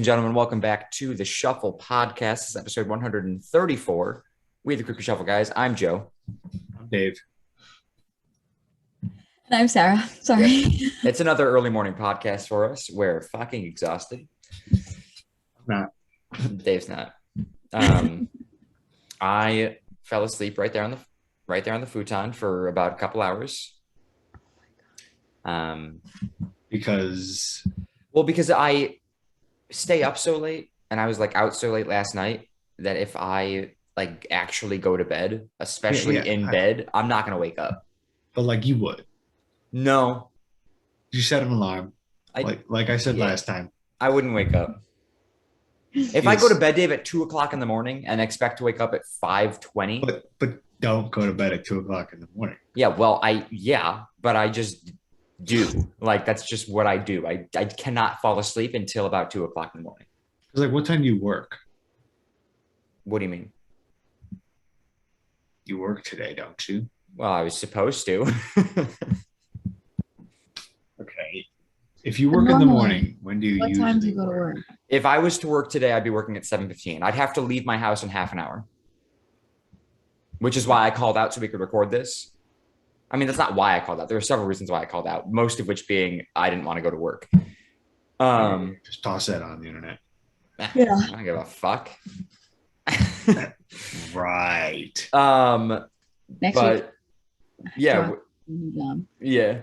gentlemen, welcome back to the Shuffle Podcast. This is episode 134. We the Creepy Shuffle guys. I'm Joe. I'm Dave. And I'm Sarah. Sorry. Yep. It's another early morning podcast for us. We're fucking exhausted. I'm not. Dave's not. I fell asleep right there on the futon for about a couple hours. Because I stay up so late and I was like out so late last night that if I like actually go to bed, especially in bed, I'm not gonna wake up. But like you would. No. You set an alarm. Like I said last time. I wouldn't wake up. If I go to bed, Dave, at 2:00 in the morning and expect to wake up at 5:20. But don't go to bed at 2:00 in the morning. Yeah, but I just do. Like that's just what I do. I cannot fall asleep until about 2:00 in the morning. Because like what time do you work? What do you mean? You work today, don't you? Well, I was supposed to. Okay. If you work in the morning, when do you What time do you go to work? If I was to work today, I'd be working at 7:15. I'd have to leave my house in half an hour. Which is why I called out so we could record this. I mean, that's not why I called out. There were several reasons why I called out, most of which being I didn't want to go to work. Just toss that on the internet. Yeah. I don't give a fuck. Right. Next week. Yeah. Yeah.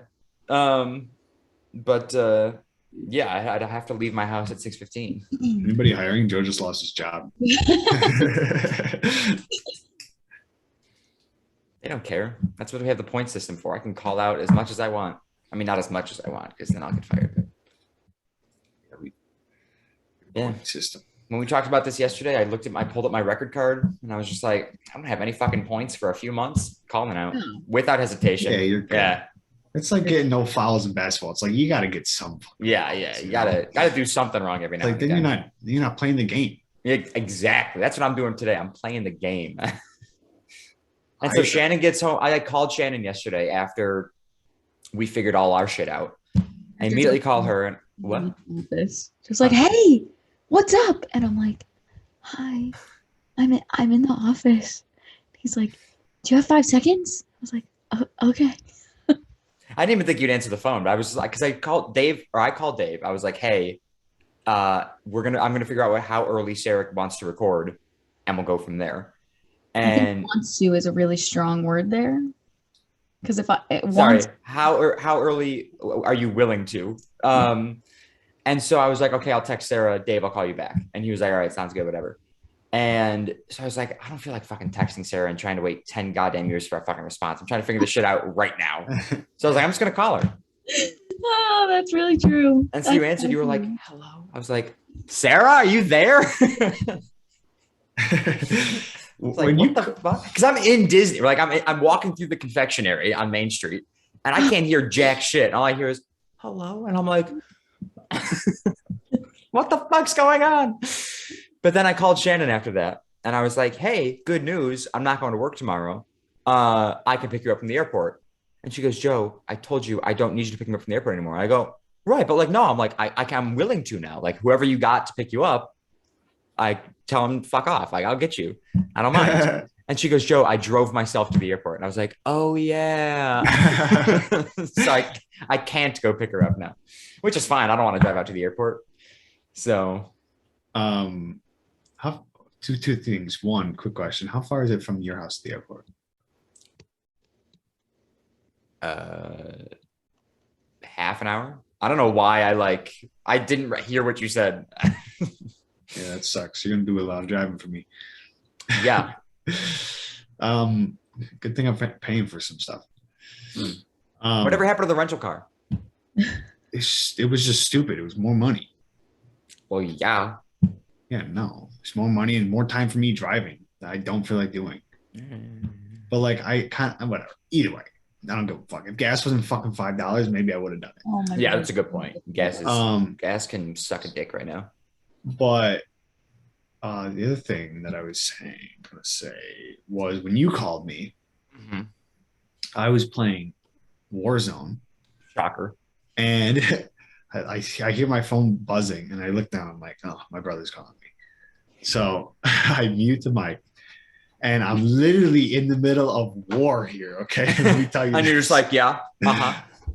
I'd have to leave my house at 6:15. Anybody hiring? Joe just lost his job. They don't care. That's what we have the point system for. I can call out as much as I want. I mean, not as much as I want, because then I'll get fired. Yeah. Point system. When we talked about this yesterday, I pulled up my record card, and I was just like, I don't have any fucking points for a few months. Calling out without hesitation. Yeah, you're good. Yeah. It's like getting no fouls in basketball. It's like you got to get some. Yeah. You gotta do something wrong every now and then. Then you're not playing the game. Yeah, exactly. That's what I'm doing today. I'm playing the game. And so Shannon gets home. I called Shannon yesterday after we figured all our shit out. I immediately call her and what? Just like, hey, what's up? And I'm like, hi, I'm in the office. He's like, do you have 5 seconds? I was like, oh, okay. I didn't even think you'd answer the phone, but I was like, because I called Dave. I was like, hey, I'm gonna figure out how early Sarah wants to record, and we'll go from there. And I think wants to is a really strong word there. Because if how early are you willing to? And so I was like, okay, I'll text Sarah, Dave, I'll call you back. And he was like, all right, sounds good, whatever. And so I was like, I don't feel like fucking texting Sarah and trying to wait 10 goddamn years for a fucking response. I'm trying to figure this shit out right now. So I was like, I'm just gonna call her. Oh, that's really true. And so you answered, you were like, hello. I was like, Sarah, are you there? Like, what the fuck? Because I'm in Disney. Like I'm walking through the confectionery on Main Street, and I can't hear jack shit. All I hear is hello, and I'm like, what the fuck's going on? But then I called Shannon after that, and I was like, hey, good news. I'm not going to work tomorrow. I can pick you up from the airport. And she goes, Joe, I told you I don't need you to pick me up from the airport anymore. I go, right, but like no, I'm like I'm willing to now. Like whoever you got to pick you up, I tell him, fuck off. Like, I'll get you. I don't mind. And she goes, Joe, I drove myself to the airport. And I was like, oh, yeah. So I can't go pick her up now, which is fine. I don't want to drive out to the airport. So. Two things. One, quick question. How far is it from your house to the airport? Half an hour. I don't know why I didn't hear what you said. Yeah, that sucks. You're gonna do a lot of driving for me. Yeah. Good thing I'm paying for some stuff. Whatever happened to the rental car? It was just stupid. It was more money. Well, yeah. Yeah, no. It's more money and more time for me driving that I don't feel like doing. But like I can't whatever. Either way. I don't give a fuck. If gas wasn't fucking $5, maybe I would have done it. Oh my God. God. That's a good point. Gas can suck a dick right now. But the other thing that I was gonna say was when you called me, I was playing Warzone. Shocker. And I hear my phone buzzing and I look down. I'm like, oh, my brother's calling me. So I mute the mic and I'm literally in the middle of war here. Okay. Let me tell you And you're this. just like, yeah,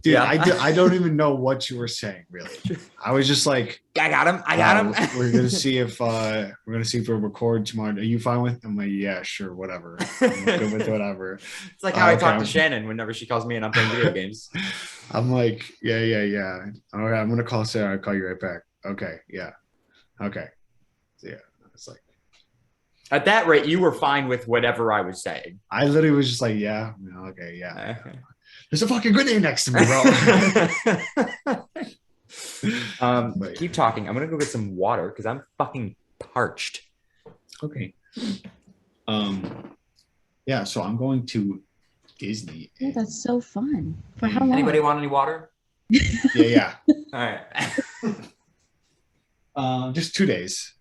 Dude, yeah. I don't even know what you were saying, really. I was just like, I got him. I got him. we're gonna see if we'll record tomorrow. Are you fine with? I'm like, yeah, sure, whatever. I'm good with whatever. It's like how I Okay, talk to Shannon whenever she calls me and I'm playing video games. I'm like, yeah. All right, I'm gonna call Sarah. I'll call you right back. Okay, yeah, okay, yeah. It's like At that rate, you were fine with whatever I was saying. I literally was just like, yeah, okay, yeah. There's a fucking grenade next to me, bro. Keep talking. I'm gonna go get some water because I'm fucking parched. Okay. Yeah, so I'm going to Disney. Yeah, that's so fun. For how long? Anybody want any water? Yeah. All right. Just 2 days.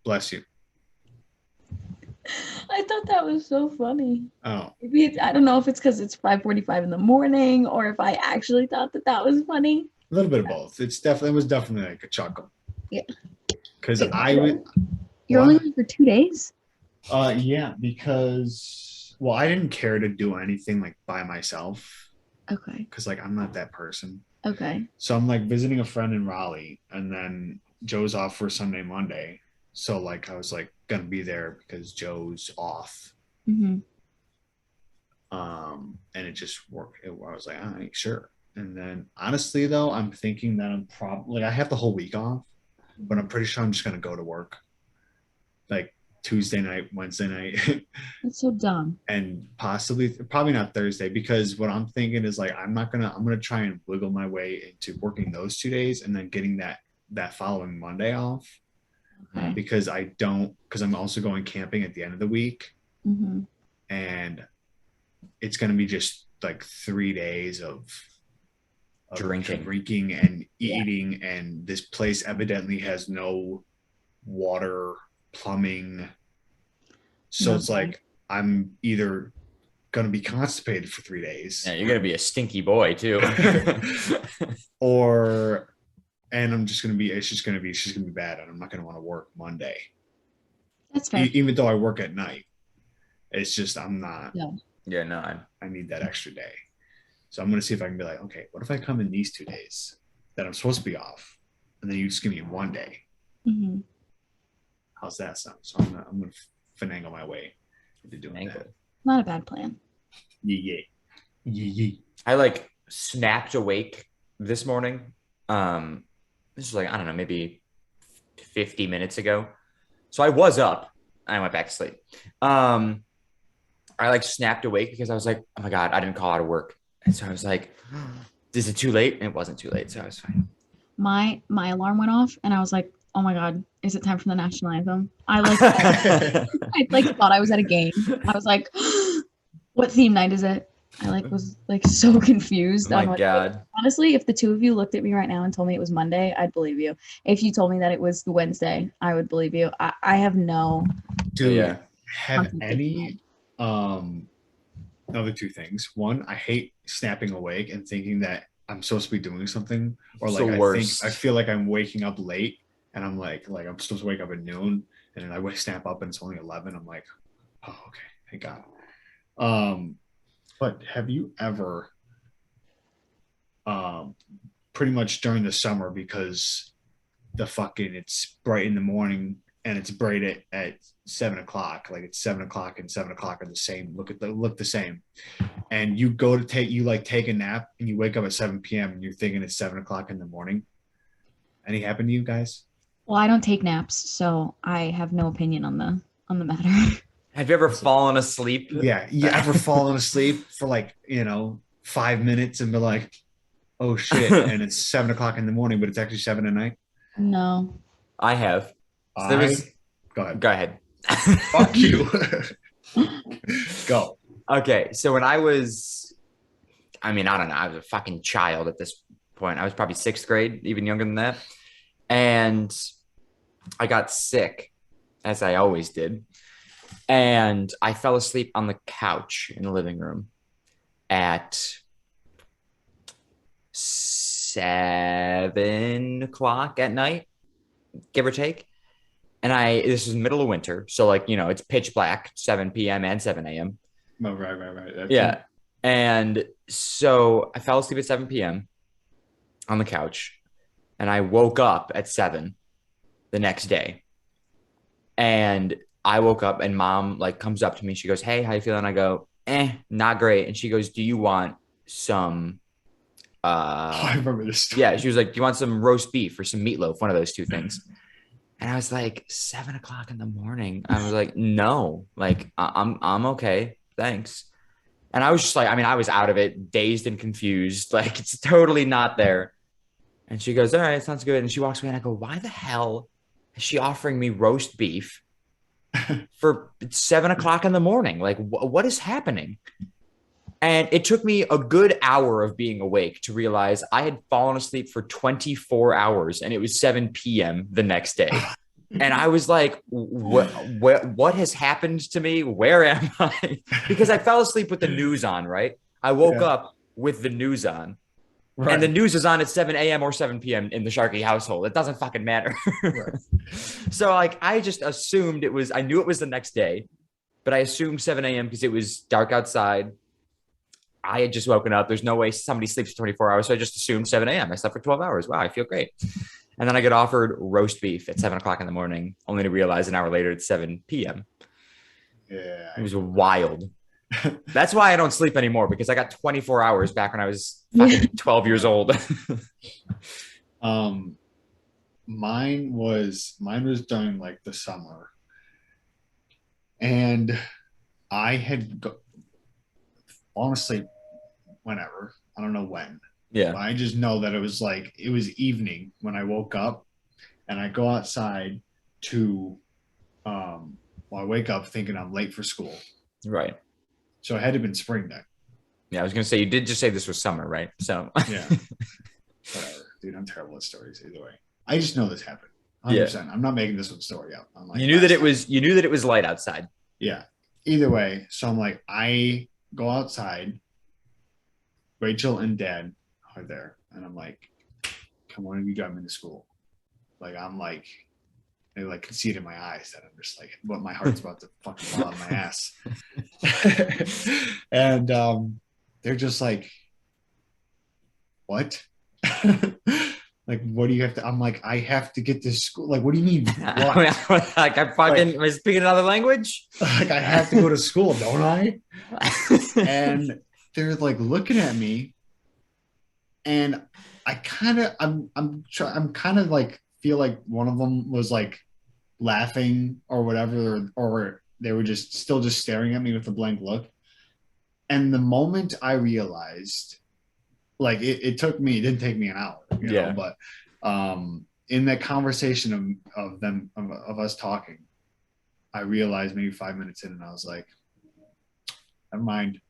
Bless you. I thought that was so funny. Oh, Maybe I don't know if it's because it's 5:45 in the morning or if I actually thought that was funny. a little bit of both. It was definitely like a chuckle. Yeah. Because You're only going for 2 days? Yeah, because I didn't care to do anything like by myself. Okay. Because like I'm not that person. Okay. So I'm like visiting a friend in Raleigh, and then Joe's off for Sunday, Monday. So like I was like gonna be there because Joe's off. Mm-hmm. And it just worked. I was like, all right, sure. And then honestly though, I'm thinking that I'm probably I have the whole week off, but I'm pretty sure I'm just gonna go to work. Like Tuesday night, Wednesday night. That's so dumb. And probably not Thursday, because what I'm thinking is like I'm gonna try and wiggle my way into working those 2 days and then getting that following Monday off. Okay. Because I'm also going camping at the end of the week. Mm-hmm. And it's gonna be just like 3 days of drinking and eating, and this place evidently has no water, plumbing. So it's like I'm either gonna be constipated for 3 days. Yeah, you're gonna be a stinky boy too. And it's just gonna be bad, and I'm not gonna want to work Monday. That's fair. Even though I work at night, it's just I'm not. Yeah, no. I need that extra day, so I'm gonna see if I can be like, okay, what if I come in these 2 days that I'm supposed to be off, and then you just give me 1 day? Mm-hmm. How's that sound? So I'm gonna finagle my way into doing that. Not a bad plan. Yeah. I like snapped awake this morning. This was like, I don't know, maybe 50 minutes ago. So I was up and I went back to sleep. I like snapped awake because I was like, oh my God, I didn't call out of work. And so I was like, is it too late? And it wasn't too late. So I was fine. My alarm went off and I was like, oh my God, is it time for the national anthem? I thought I was at a game. I was like, what theme night is it? I was so confused. Oh my God. Honestly, if the two of you looked at me right now and told me it was Monday, I'd believe you. If you told me that it was Wednesday, I would believe you. I have no. Dude, have any other two things. One, I hate snapping awake and thinking that I'm supposed to be doing something, or like I feel like I'm waking up late and I'm like I'm supposed to wake up at noon, and then I snap up and it's only 11. I'm like, oh, okay, thank God. But have you ever, pretty much during the summer, because it's bright in the morning and it's bright at 7 o'clock, like it's 7 o'clock and 7 o'clock are the same, look the same. And you go to take a nap and you wake up at 7 p.m. and you're thinking it's 7 o'clock in the morning. Any happen to you guys? Well, I don't take naps, so I have no opinion on the matter. Have you ever fallen asleep? Yeah. You ever fallen asleep for 5 minutes and be like, oh shit, and it's 7 o'clock in the morning, but it's actually 7 at night? No. I have. Go ahead. Go ahead. Fuck you. Go. Okay. So when I was, I don't know, I was a fucking child at this point. I was probably 6th grade, even younger than that. And I got sick, as I always did. And I fell asleep on the couch in the living room at 7 o'clock at night, give or take. And this is middle of winter. So like, it's pitch black, 7 p.m. and 7 a.m. Oh, right. That's Yeah. And so I fell asleep at 7 p.m. on the couch and I woke up at 7 the next day. And I woke up and mom like comes up to me. She goes, "Hey, how you feeling?" I go, not great. And she goes, "Do you want some I remember this story. yeah, she was like, "Do you want some roast beef or some meatloaf?" One of those two things. And I was like, 7 o'clock in the morning. I was like, no, like I'm okay. Thanks. And I was just like, I mean, I was out of it, dazed and confused. Like it's totally not there. And she goes, "All right, sounds good." And she walks away and I go, "Why the hell is she offering me roast beef for 7 o'clock in the morning? Like what is happening?" And it took me a good hour of being awake to realize I had fallen asleep for 24 hours and it was 7 p.m. the next day. And I was like, what has happened to me? Where am I? Because I fell asleep with the news on, right? I woke up with the news on. Right. And the news is on at 7 a.m. or 7 p.m. in the Sharkey household. It doesn't fucking matter. Right. So like I just assumed I knew it was the next day, but I assumed 7 a.m. because it was dark outside. I had just woken up. There's no way somebody sleeps for 24 hours. So I just assumed 7 a.m. I slept for 12 hours. Wow, I feel great. And then I get offered roast beef at 7 o'clock in the morning, only to realize an hour later it's 7 p.m. Yeah. It was wild. That's why I don't sleep anymore, because I got 24 hours back when I was fucking 12 years old. Mine was during like the summer. And I had honestly, whenever, I don't know when. Yeah. But I just know that it was evening when I woke up, and I go outside to I wake up thinking I'm late for school. Right. So it had to have been spring then. Yeah, I was gonna say, you did just say this was summer, right? So yeah. Whatever. Dude, I'm terrible at stories either way. I just know this happened. 100%. Yeah. I'm not making this one story up. I'm like, you knew that it was light outside. Yeah. Either way. So I'm like, I go outside. Rachel and Dad are there. And I'm like, come on, you drive me to school. Like, I'm like, they like can see it in my eyes that I'm just like, what my heart's about to fucking fall out of my ass. And they're just like, what? Like, what do you have to? I'm like, I have to get to school. Like, what do you mean? What? Like, I fucking was speaking another language. Like, I have to go to school, don't I? And they're like looking at me, and I kind of, I'm kind of like feel like one of them was like laughing or whatever, or they were just still just staring at me with a blank look. And the moment I realized, like it didn't take me an hour, you know, but in that conversation of us talking, I realized maybe 5 minutes in, and I was like, never mind.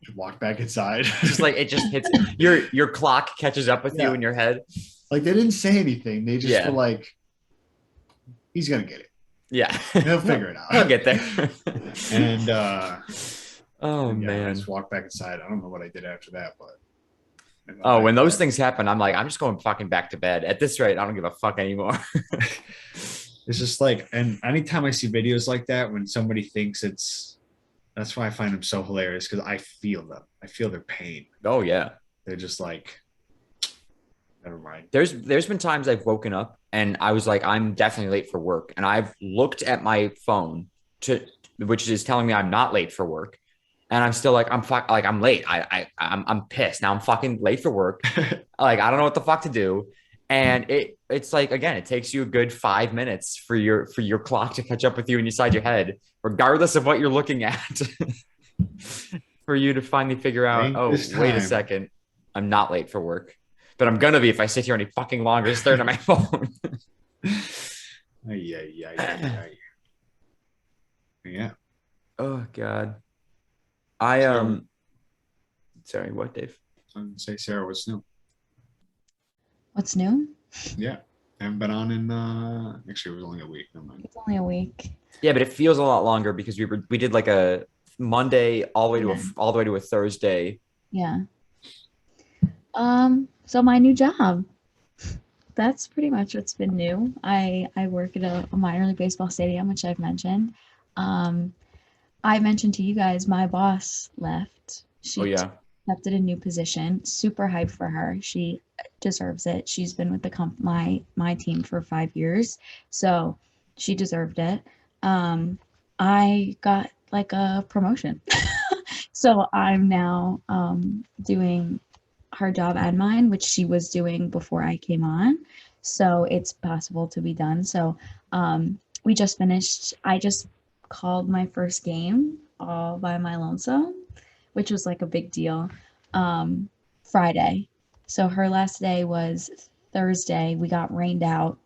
Just walk back inside. Just like it just hits your clock catches up with you in your head. Like they didn't say anything. They just were like, he's gonna get it. Yeah. He'll figure it out. He'll get there. And man. I just walked back inside. I don't know what I did after that, but when those things happen, I'm like, I'm just going fucking back to bed. At this rate, I don't give a fuck anymore. It's just like, and anytime I see videos like that, when somebody thinks that's why I find them so hilarious, because I feel them. I feel their pain. Oh yeah. They're just like, never mind. There's been times I've woken up and I was like, I'm definitely late for work. And I've looked at my phone which is telling me I'm not late for work. And I'm still like, I'm late. I'm pissed. Now I'm fucking late for work. Like, I don't know what the fuck to do. And it's like, again, it takes you a good 5 minutes for your clock to catch up with you inside your head, regardless of what you're looking at, for you to finally figure out, wait a second, I'm not late for work. But I'm going to be if I sit here any fucking longer staring at my phone. Yeah. Oh, God. Sorry, what, Dave? I'm going to say, Sarah, what's new? What's new? Yeah. I haven't been on in, actually, it was only a week. Never mind. It's only a week. Yeah, but it feels a lot longer because we did like a Monday all the way to a Thursday. Yeah. So my new job. That's pretty much what's been new. I work at a minor league baseball stadium, which I've mentioned. Um, I mentioned to you guys my boss left. Oh She yeah. accepted a new position. Super hyped for her. She deserves it. She's been with the my team for 5 years, so she deserved it. I got like a promotion, so I'm now doing her job and mine, which she was doing before I came on. So it's possible to be done. So we just finished. I just called my first game all by my lonesome, which was like a big deal. Um, Friday. So her last day was Thursday. We got rained out,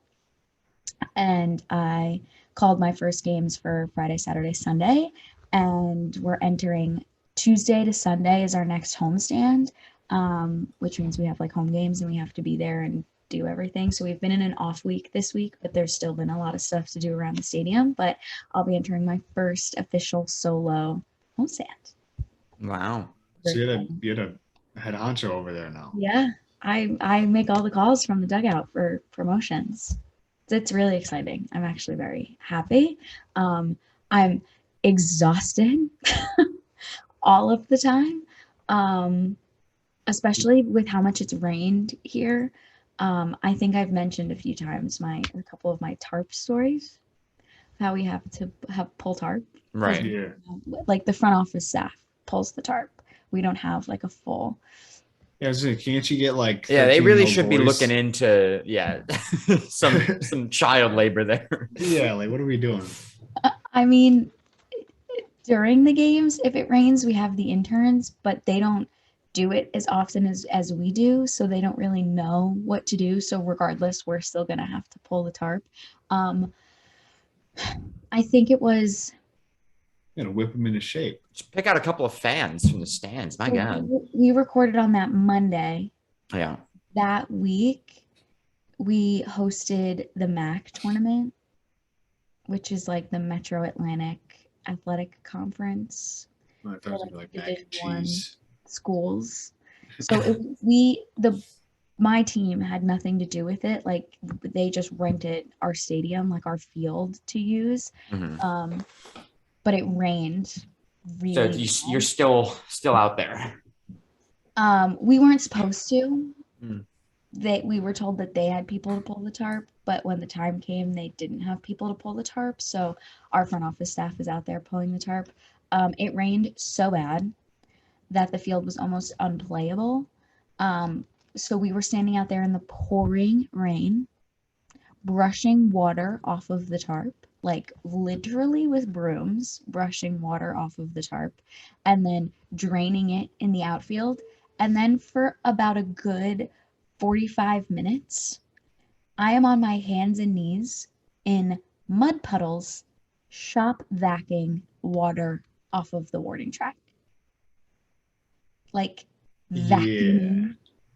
and I called my first games for Friday, Saturday, Sunday, and we're entering Tuesday to Sunday is our next homestand, which means we have like home games and we have to be there and do everything. So we've been in an off week this week, but there's still been a lot of stuff to do around the stadium. But I'll be entering my first official solo homestand. Wow. So Very you're the exciting. you're the head honcho over there now. Yeah, I make all the calls from the dugout for promotions. It's really exciting. I'm actually very happy. I'm exhausted all of the time, um, especially with how much it's rained here. I think I've mentioned a few times a couple of my tarp stories, how we have to have pull tarp because Right. Yeah. like the front office staff pulls the tarp. We don't have like a full. Yeah, so can't you get like Yeah, they 13-year really old should be looking boys? into some child labor there. Yeah, like what are we doing? I mean, during the games, if it rains, we have the interns, but they don't do it as often as we do, so they don't really know what to do. So regardless, we're still gonna have to pull the tarp. Um, I think it was Whip them into shape. Just pick out a couple of fans from the stands. My so God. we recorded on that Monday. Yeah. That week, we hosted the MAC tournament, which is like the Metro Atlantic Athletic Conference I thought it for was like gonna be like mac and Division One cheese. schools. So the my team had nothing to do with it. Like they just rented our stadium, like our field to use. Mhm. Um, but it rained So really you're bad. still out there. We weren't supposed to. Mm. We were told that they had people to pull the tarp, but when the time came, they didn't have people to pull the tarp. So our front office staff is out there pulling the tarp. It rained so bad that the field was almost unplayable. So we were standing out there in the pouring rain, brushing water off of the tarp, like literally with brooms, brushing water off of the tarp, and then draining it in the outfield. And then for about a good 45 minutes, I am on my hands and knees in mud puddles, shop vacuuming water off of the warning track. Like Yeah. vacuuming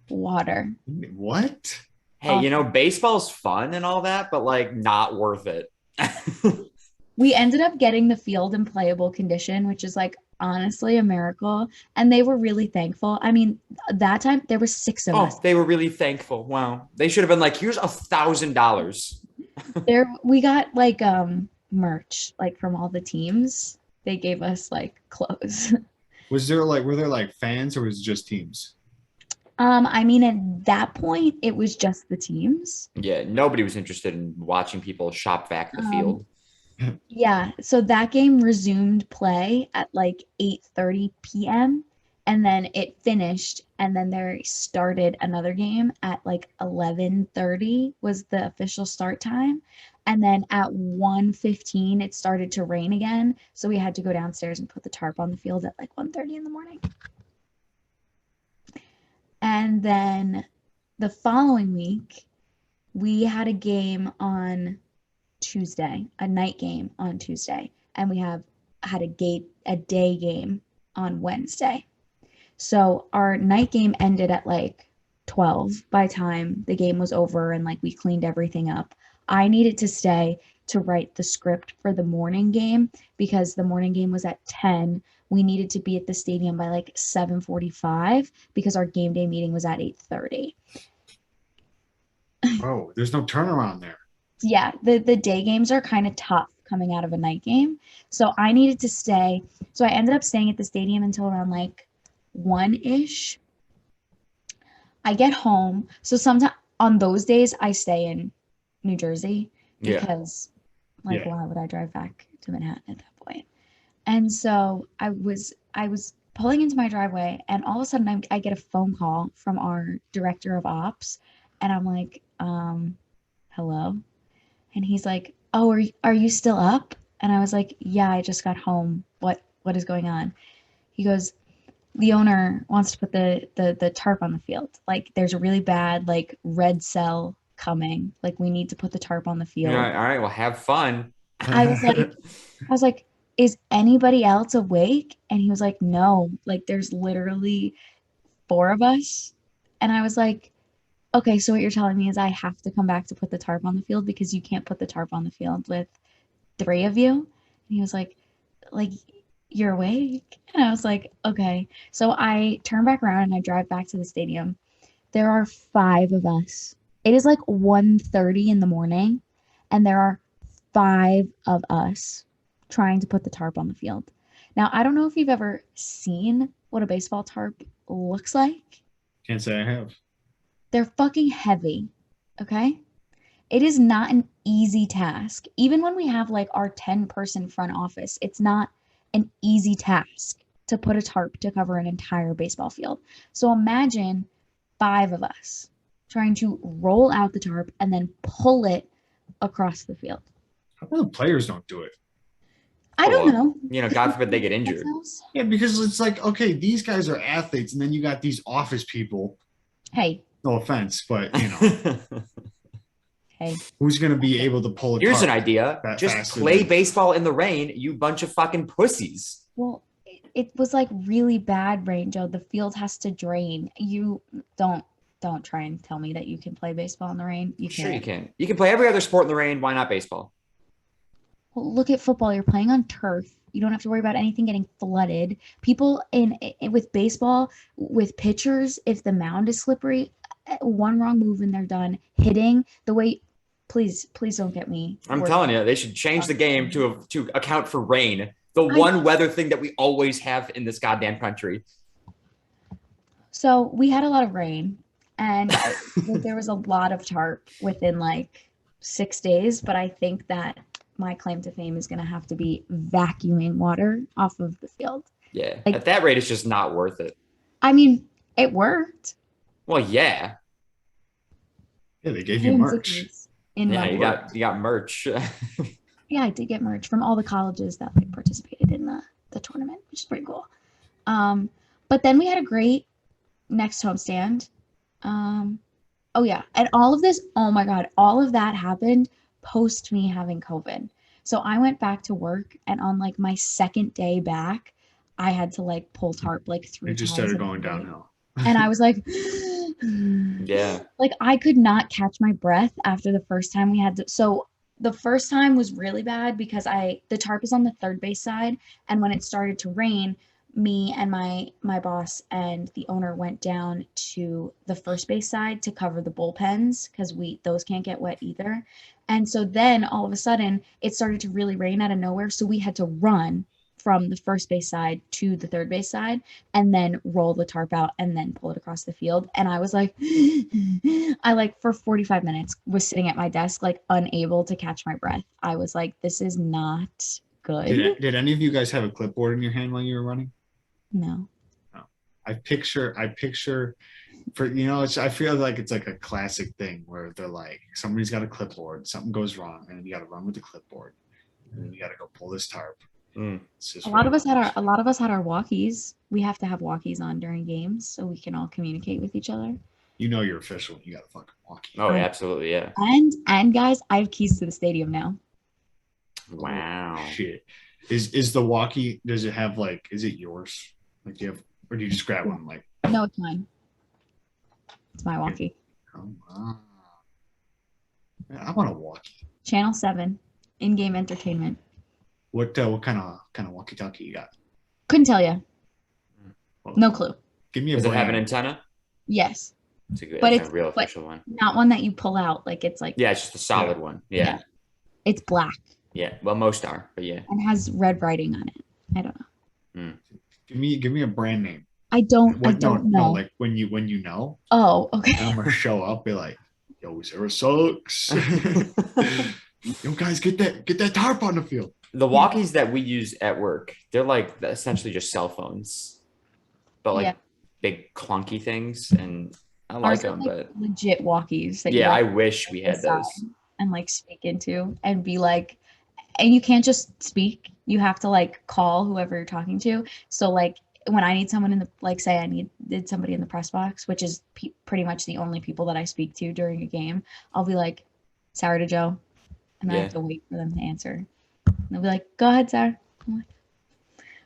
water. What? Hey, Off. baseball's fun and all that, but like not worth it. We ended up getting the field in playable condition, which is like honestly a miracle. And they were really thankful. I mean, that time there were six of us. Oh, they were really thankful. Wow. They should have been like, here's $1,000. There we got like merch like from all the teams. They gave us like clothes. Were there like fans or was it just teams? I mean at that point it was just the teams. Yeah, nobody was interested in watching people shop vac the Um, field. yeah, so that game resumed play at like 8:30 p.m. and then it finished and then they started another game at like 11:30 was the official start time. And then at 1:15 it started to rain again, so we had to go downstairs and put the tarp on the field at like 1:30 in the morning. And then the following week, we had a game on Tuesday, a night game on Tuesday, and we have had a day game on Wednesday. So our night game ended at like 12 by the time the game was over and like we cleaned everything up. I needed to stay to write the script for the morning game because the morning game was at 10. We needed to be at the stadium by like 7:45 because our game day meeting was at 8:30. Oh, there's no turnaround there. Yeah, the day games are kind of tough coming out of a night game. So I needed to stay. So I ended up staying at the stadium until around like 1-ish. I get home. So sometimes on those days I stay in New Jersey Yeah. because like Yeah. why would I drive back to Manhattan at that point? And so I was pulling into my driveway and all of a sudden I get a phone call from our director of ops and I'm like, hello? And he's like, "Oh, are you still up?" And I was like, "Yeah, I just got home. What is going on?" He goes, "The owner wants to put the tarp on the field. Like there's a really bad like red cell coming. Like we need to put the tarp on the You field." know, all right, well, have fun. I was like I was like, "Is anybody else awake?" And he was like, "No. Like there's literally 4 of us." And I was like, "Okay, so what you're telling me is I have to come back to put the tarp on the field because you can't put the tarp on the field with 3 of you?" And he was like you're awake? And I was like, "Okay." So I turn back around and I drive back to the stadium. There are 5 of us. It is like 1:30 in the morning and there are 5 of us trying to put the tarp on the field. Now, I don't know if you've ever seen what a baseball tarp looks like. Can't say I have. They're fucking heavy, okay? It is not an easy task. Even when we have like our 10-person front office, it's not an easy task to put a tarp to cover an entire baseball field. So imagine 5 of us trying to roll out the tarp and then pull it across the field. How come the players don't do it? I don't Well, know. you know, God forbid they get injured. Yeah, because it's like, okay, these guys are athletes, and then you got these office people. Hey, No offense, but you know, hey. who's going to be able to pull a Here's an tarp idea. that Just faster play than- baseball in the rain, you bunch of fucking pussies. Well, it was like really bad rain, Joe. The field has to drain. You don't try and tell me that you can play baseball in the rain. You Sure, you can't. can. You can play every other sport in the rain. Why not baseball? Well, look at football. You're playing on turf. You don't have to worry about anything getting flooded. People with baseball, with pitchers, if the mound is slippery, one wrong move and they're done. Hitting the way, please don't get me. I'm worked telling up. you, they should change the game to account for rain. The I- one weather thing that we always have in this goddamn country. So we had a lot of rain, and there was a lot of tarp within like 6 days. But I think that my claim to fame is going to have to be vacuuming water off of the field. Yeah. Like- At that rate, it's just not worth it. I mean, it worked. Well, yeah. Yeah, they gave you merch. Zippies in Yeah, my you work. got merch. Yeah, I did get merch from all the colleges that like participated in the tournament, which is pretty cool. But then we had a great next homestand. Oh yeah, and all of this, oh my God, all of that happened post me having COVID. So I went back to work, and on like my second day back, I had to like pull tarp like 3 It just times. started in a going day. downhill. And I was like, Yeah. like I could not catch my breath after the first time we had to. So the first time was really bad because the tarp is on the third base side, and when it started to rain, me and my boss and the owner went down to the first base side to cover the bullpens because those can't get wet either. And so then all of a sudden it started to really rain out of nowhere, so we had to run from the first base side to the third base side and then roll the tarp out and then pull it across the field. And I was like, I like for 45 minutes was sitting at my desk, like unable to catch my breath. I was like, this is not good. Did any of you guys have a clipboard in your hand while you were running? No. I picture for I feel like it's like a classic thing where they're like somebody's got a clipboard, something goes wrong, and you got to run with the clipboard, and then you got to go pull this tarp. It's just A lot of us had our walkies. We have to have walkies on during games so we can all communicate with each other. You know you're official when you got a fucking walkie. Oh, absolutely. Yeah. And guys, I have keys to the stadium now. Wow. Shit. Is the walkie? Does it have like? Is it yours? Like do you have, or do you just grab one? Like No, it's mine. It's my walkie. oh, wow. Man, I want a walkie. Channel 7. in-game entertainment. What kind of walkie-talkie you got? Couldn't tell you. Well, No clue. give me a Does it have an brand. antenna? Yes, It's a good. but It's it's a real but official one. not one that you pull out. Like it's like Yeah, it's just a solid Yeah. one. yeah, Yeah. it's black Yeah. Well, most are, but yeah. and has red writing on it. I don't know. Give me a brand name. I What? No, don't no. know. Like when you know, Oh, okay. and I'm gonna show up, be like, "Yo, Sarah sucks." You guys get that tarp on the field. The walkies that we use at work, they're like essentially just cell phones, but like Yeah. big clunky things, and I like Ours are them. like But legit walkies that you yeah, I like wish we had decide those. and like speak into and be like, and you can't just speak. You have to like call whoever you're talking to. So like when I need someone in the like say I needed somebody in the press box, which is pretty much the only people that I speak to during a game, I'll be like, Sarah to Joe, and then I have Yeah. to wait for them to answer. And they'll be like, go ahead, Sarah. I'm like,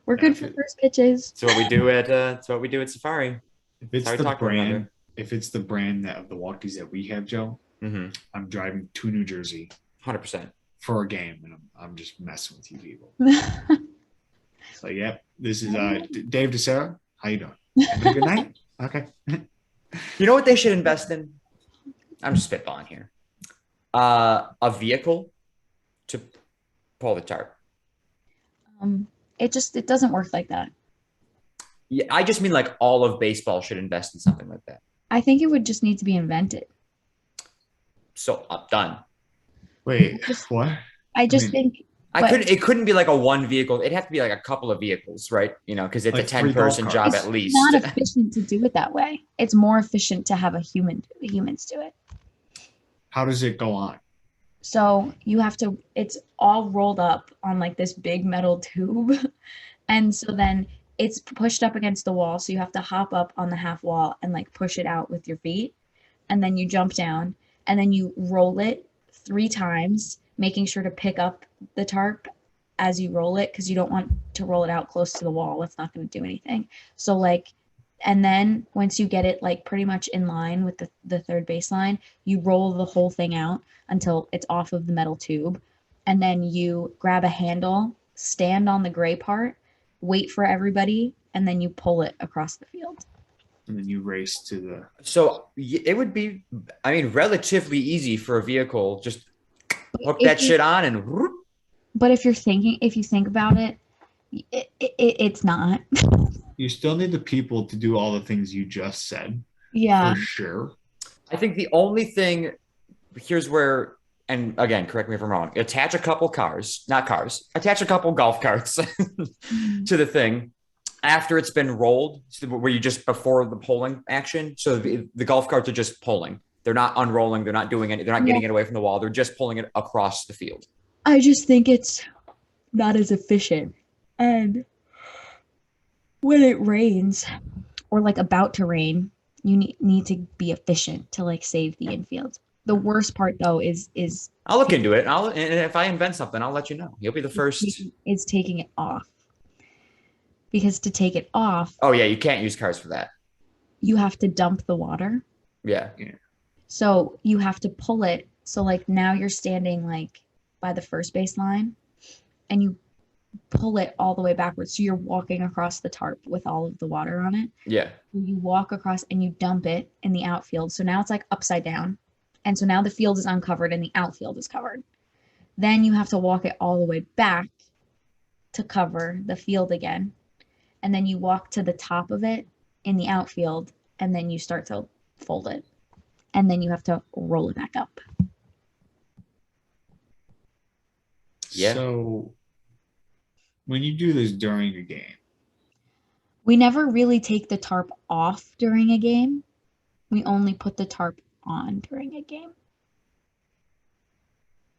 we're Yeah, good for first pitches. It's what we do at. It's what we do at Safari. If That's it's how we the talk to one brand, another. if it's the brand that of the walkies that we have, Joe, Mm-hmm. I'm driving to New Jersey 100%. for a game, and I'm just messing with you people. So, yep, this is Dave DeSera. How you doing? Having a good night? Okay. You know what they should invest in? I'm just spitballing here. A vehicle to pull the tarp. It doesn't work like that. Yeah, I just mean like all of baseball should invest in something like that. I think it would just need to be invented. So done. Wait, what? I just mean, think It couldn't be like a one vehicle. It'd have to be like a couple of vehicles, right? You know, because it's Like a 3 golf 10-person job carts. at least. not efficient to do it that way. It's more efficient to have humans do it. How does it go on? So you have to, it's all rolled up on like this big metal tube. And so then it's pushed up against the wall. So you have to hop up on the half wall and like push it out with your feet. And then you jump down and then you roll it 3 times, making sure to pick up the tarp as you roll it because you don't want to roll it out close to the wall. It's not going to do anything. So like, and then once you get it like pretty much in line with the third baseline, you roll the whole thing out until it's off of the metal tube. And then you grab a handle, stand on the gray part, wait for everybody, and then you pull it across the field. And then you race to the. So it would be, I mean, relatively easy for a vehicle. Just hook If that you- shit on and whoop. But if you think about it, it's not. You still need the people to do all the things you just said. Yeah. For sure. I think the only thing here's where, and again, correct me if I'm wrong, attach a couple cars, not cars, attach a couple golf carts to the thing after it's been rolled, so where you just before the polling action. So the golf carts are just pulling. They're not unrolling. They're not doing it. They're not getting it away from the wall. They're just pulling it across the field. I just think it's not as efficient. And when it rains or like about to rain, you need to be efficient to like save the infield. The worst part though is I'll look into it. And if I invent something, I'll let you know. You'll be the first. is taking it off. Because to take it off, Oh yeah, you can't use cars for that. you have to dump the water. Yeah. So you have to pull it. So like now you're standing like by the first baseline and you pull it all the way backwards. So you're walking across the tarp with all of the water on it. Yeah. You walk across and you dump it in the outfield. So now it's like upside down. And so now the field is uncovered and the outfield is covered. Then you have to walk it all the way back to cover the field again. And then you walk to the top of it in the outfield and then you start to fold it. And then you have to roll it back up. Yeah. So when you do this during a game, We never really take the tarp off during a game. We only put the tarp on during a game.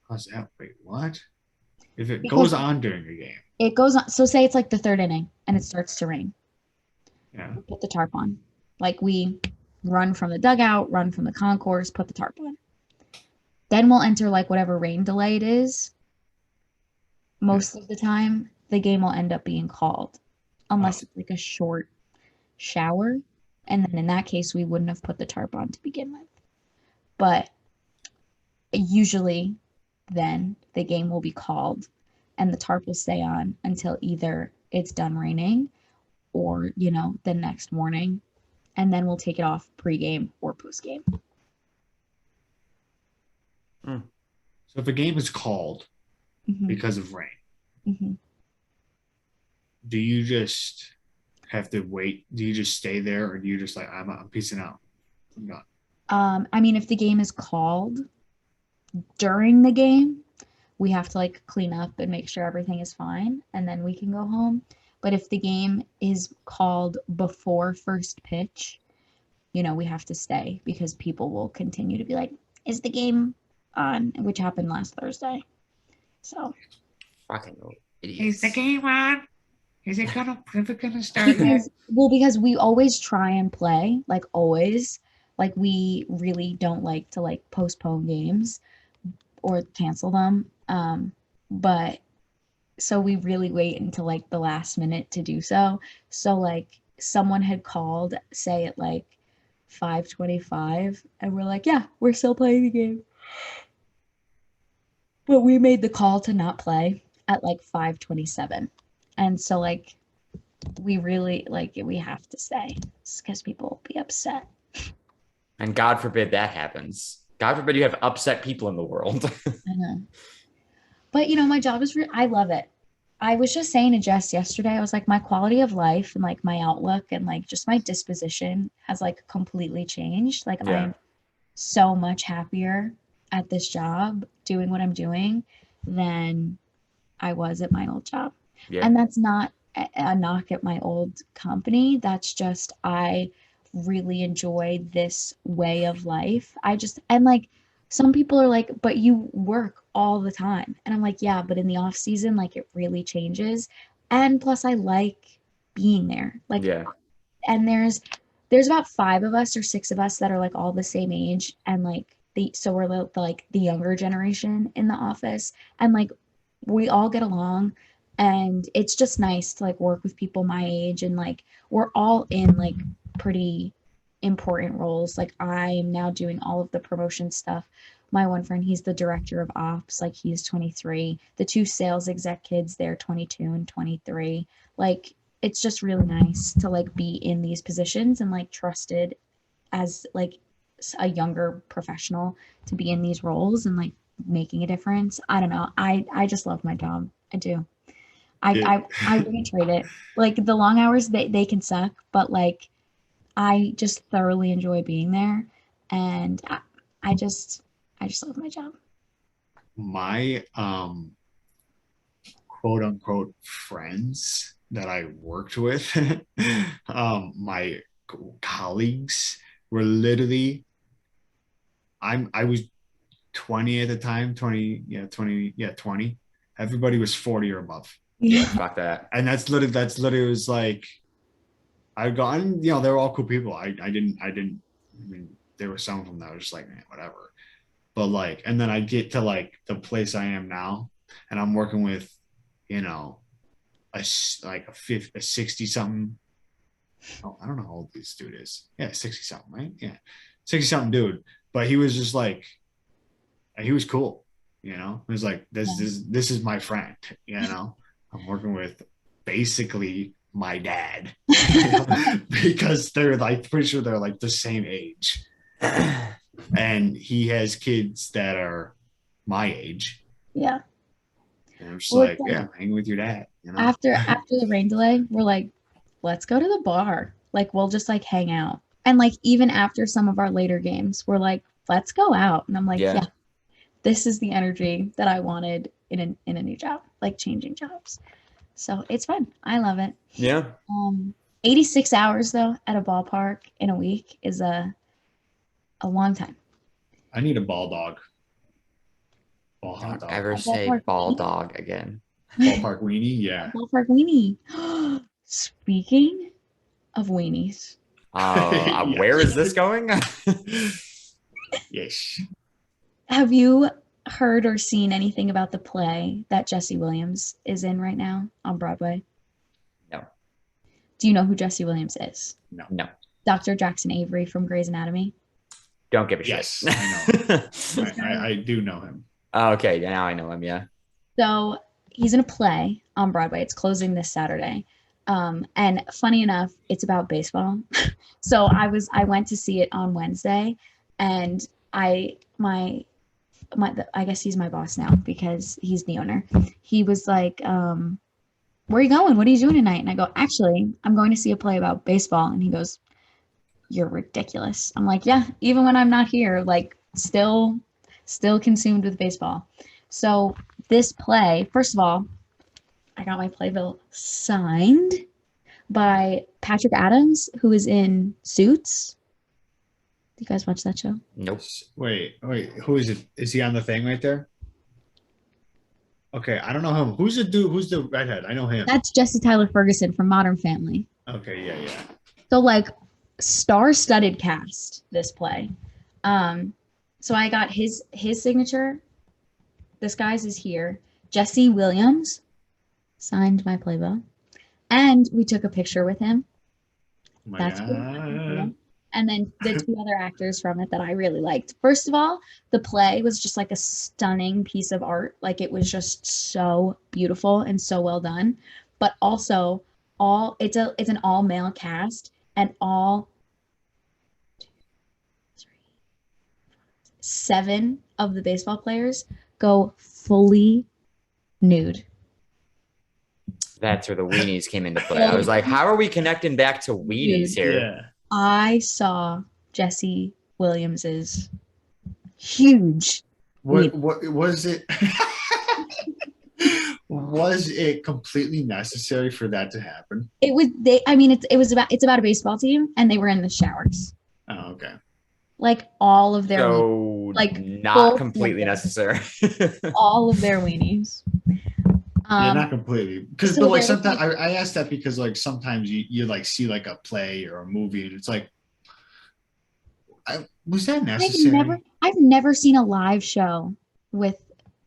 how's that? Wait, what? If it Because- goes on during a game, It goes on. So say it's like the third inning and it starts to rain. yeah. Put the tarp on. Like we run from the dugout, run from the concourse, put the tarp on. Then we'll enter like whatever rain delay it is. Most of the time, the game will end up being called unless it's like a short shower. And then in that case, we wouldn't have put the tarp on to begin with. But usually then the game will be called and the tarp will stay on until either it's done raining or, the next morning. And then we'll take it off pregame or postgame. Mm. So if a game is called Mm-hmm. because of rain, Mm-hmm. do you just have to wait? Do you just stay there, or do you just like I'm peacing out? I'm gone. I mean, if the game is called during the game, we have to like clean up and make sure everything is fine, and then we can go home. But if the game is called before first pitch, we have to stay because people will continue to be like, is the game on? Which happened last Thursday. So Fucking Is the idiots. game on? Is it gonna start yet? because we always try and play, like always. Like we really don't like to like postpone games or cancel them. But so we really wait until like the last minute to do so. So like someone had called, say at like 5:25, and we're like, yeah, we're still playing the game. But we made the call to not play at like 5:27. And so like we really like we have to stay because people will be upset. And God forbid that happens. God forbid you have upset people in the world. I know. But my job is I love it. I was just saying to Jess yesterday, I was like, my quality of life and like my outlook and like just my disposition has like completely changed. Like Yeah. I'm so much happier at this job doing what I'm doing than I was at my old job. Yeah. And that's not a knock at my old company. That's just I really enjoy this way of life. And like some people are like, but you work all the time. And I'm like, yeah, but in the off season, like it really changes. And plus I like being there. Like, Yeah. and there's about 5 of us or 6 of us that are like all the same age, and like so we're like the younger generation in the office, and like we all get along, and it's just nice to like work with people my age, and like we're all in like pretty important roles. Like I am now doing all of the promotion stuff. My one friend, he's the director of ops, like he's 23. The 2 sales exec kids, they're 22 and 23. Like it's just really nice to like be in these positions and like trusted as like a younger professional to be in these roles and like making a difference. I don't know. I just love my job. I do. Yeah. I wouldn't trade it. Like the long hours, they can suck, but like I just thoroughly enjoy being there, and I just love my job. My quote unquote friends that I worked with, my colleagues were literally I was 20 at the time, 20, yeah, 20, yeah, 20. Everybody was 40 or above. Yeah. Fuck that. And that's literally was like I've gone, they were all cool people. I mean, there were some of them that was just like, man, whatever. But like, and then I get to like the place I am now, and I'm working with, you know, like a 60 something. Oh, I don't know how old this dude is. Yeah, 60 something, right? Yeah, 60 something dude. But he was just like, he was cool. He was like, this is my friend. I'm working with basically my dad because they're like pretty sure they're like the same age, and he has kids that are my age. Yeah. And I'm just Well, like, yeah, I'm hanging with your dad. after the rain delay, we're like, let's go to the bar. Like we'll just like hang out. And like even after some of our later games, we're like, let's go out. And I'm like, Yeah. yeah, this is the energy that I wanted in a new job, like changing jobs. So it's fun. I love it. Yeah. 86 hours though at a ballpark in a week is a long time. I need a ball dog. Ball hot Don't dog. ever say Ballpark ball weenie? dog again. Ballpark weenie. Yeah. Ballpark weenie. Speaking of weenies, Where is this going? Yes. have you heard or seen anything about the play that Jesse Williams is in right now on Broadway? No. Do you know who Jesse Williams is? No. Dr. Jackson Avery from Grey's Anatomy. Don't give a Yes, shit. I know. I do know him. Oh, okay, yeah, now I know him. Yeah. So he's in a play on Broadway. It's closing this Saturday. And funny enough, it's about baseball. So I went to see it on Wednesday, and I guess he's my boss now because he's the owner. He was like, "Where are you going? What are you doing tonight?" And I go, "Actually, I'm going to see a play about baseball." And he goes, "You're ridiculous." I'm like, "Yeah, even when I'm not here, like still consumed with baseball." So this play, first of all, I got my playbill signed by Patrick Adams, who is in Suits. Do you guys watch that show? Nope. Wait. Who is it? Is he on the thing right there? Okay, I don't know him. Who's the dude? Who's the redhead? I know him. That's Jesse Tyler Ferguson from Modern Family. Okay, yeah. So like star-studded cast this play. So I got his signature. This guy's is here. Jesse Williams signed my playbill, and we took a picture with him. Oh my That's really God. cool. And then the two other actors from it that I really liked. First of all, the play was just like a stunning piece of art. Like it was just so beautiful and so well done. But also, it's an all male cast, and all 7 of the baseball players go fully nude. That's where the weenies came into play. I was like, how are we connecting back to weenies here? Yeah. I saw Jesse Williams's huge. What was it? Was it completely necessary for that to happen? It was they. I mean, it's about a baseball team, and they were in the showers. Oh, okay. Like all of their So like not completely necessary. all of their weenies. Yeah, not completely. Because so but like there- sometimes I asked that because like sometimes you like see like a play or a movie and it's like was that necessary? I've never seen a live show with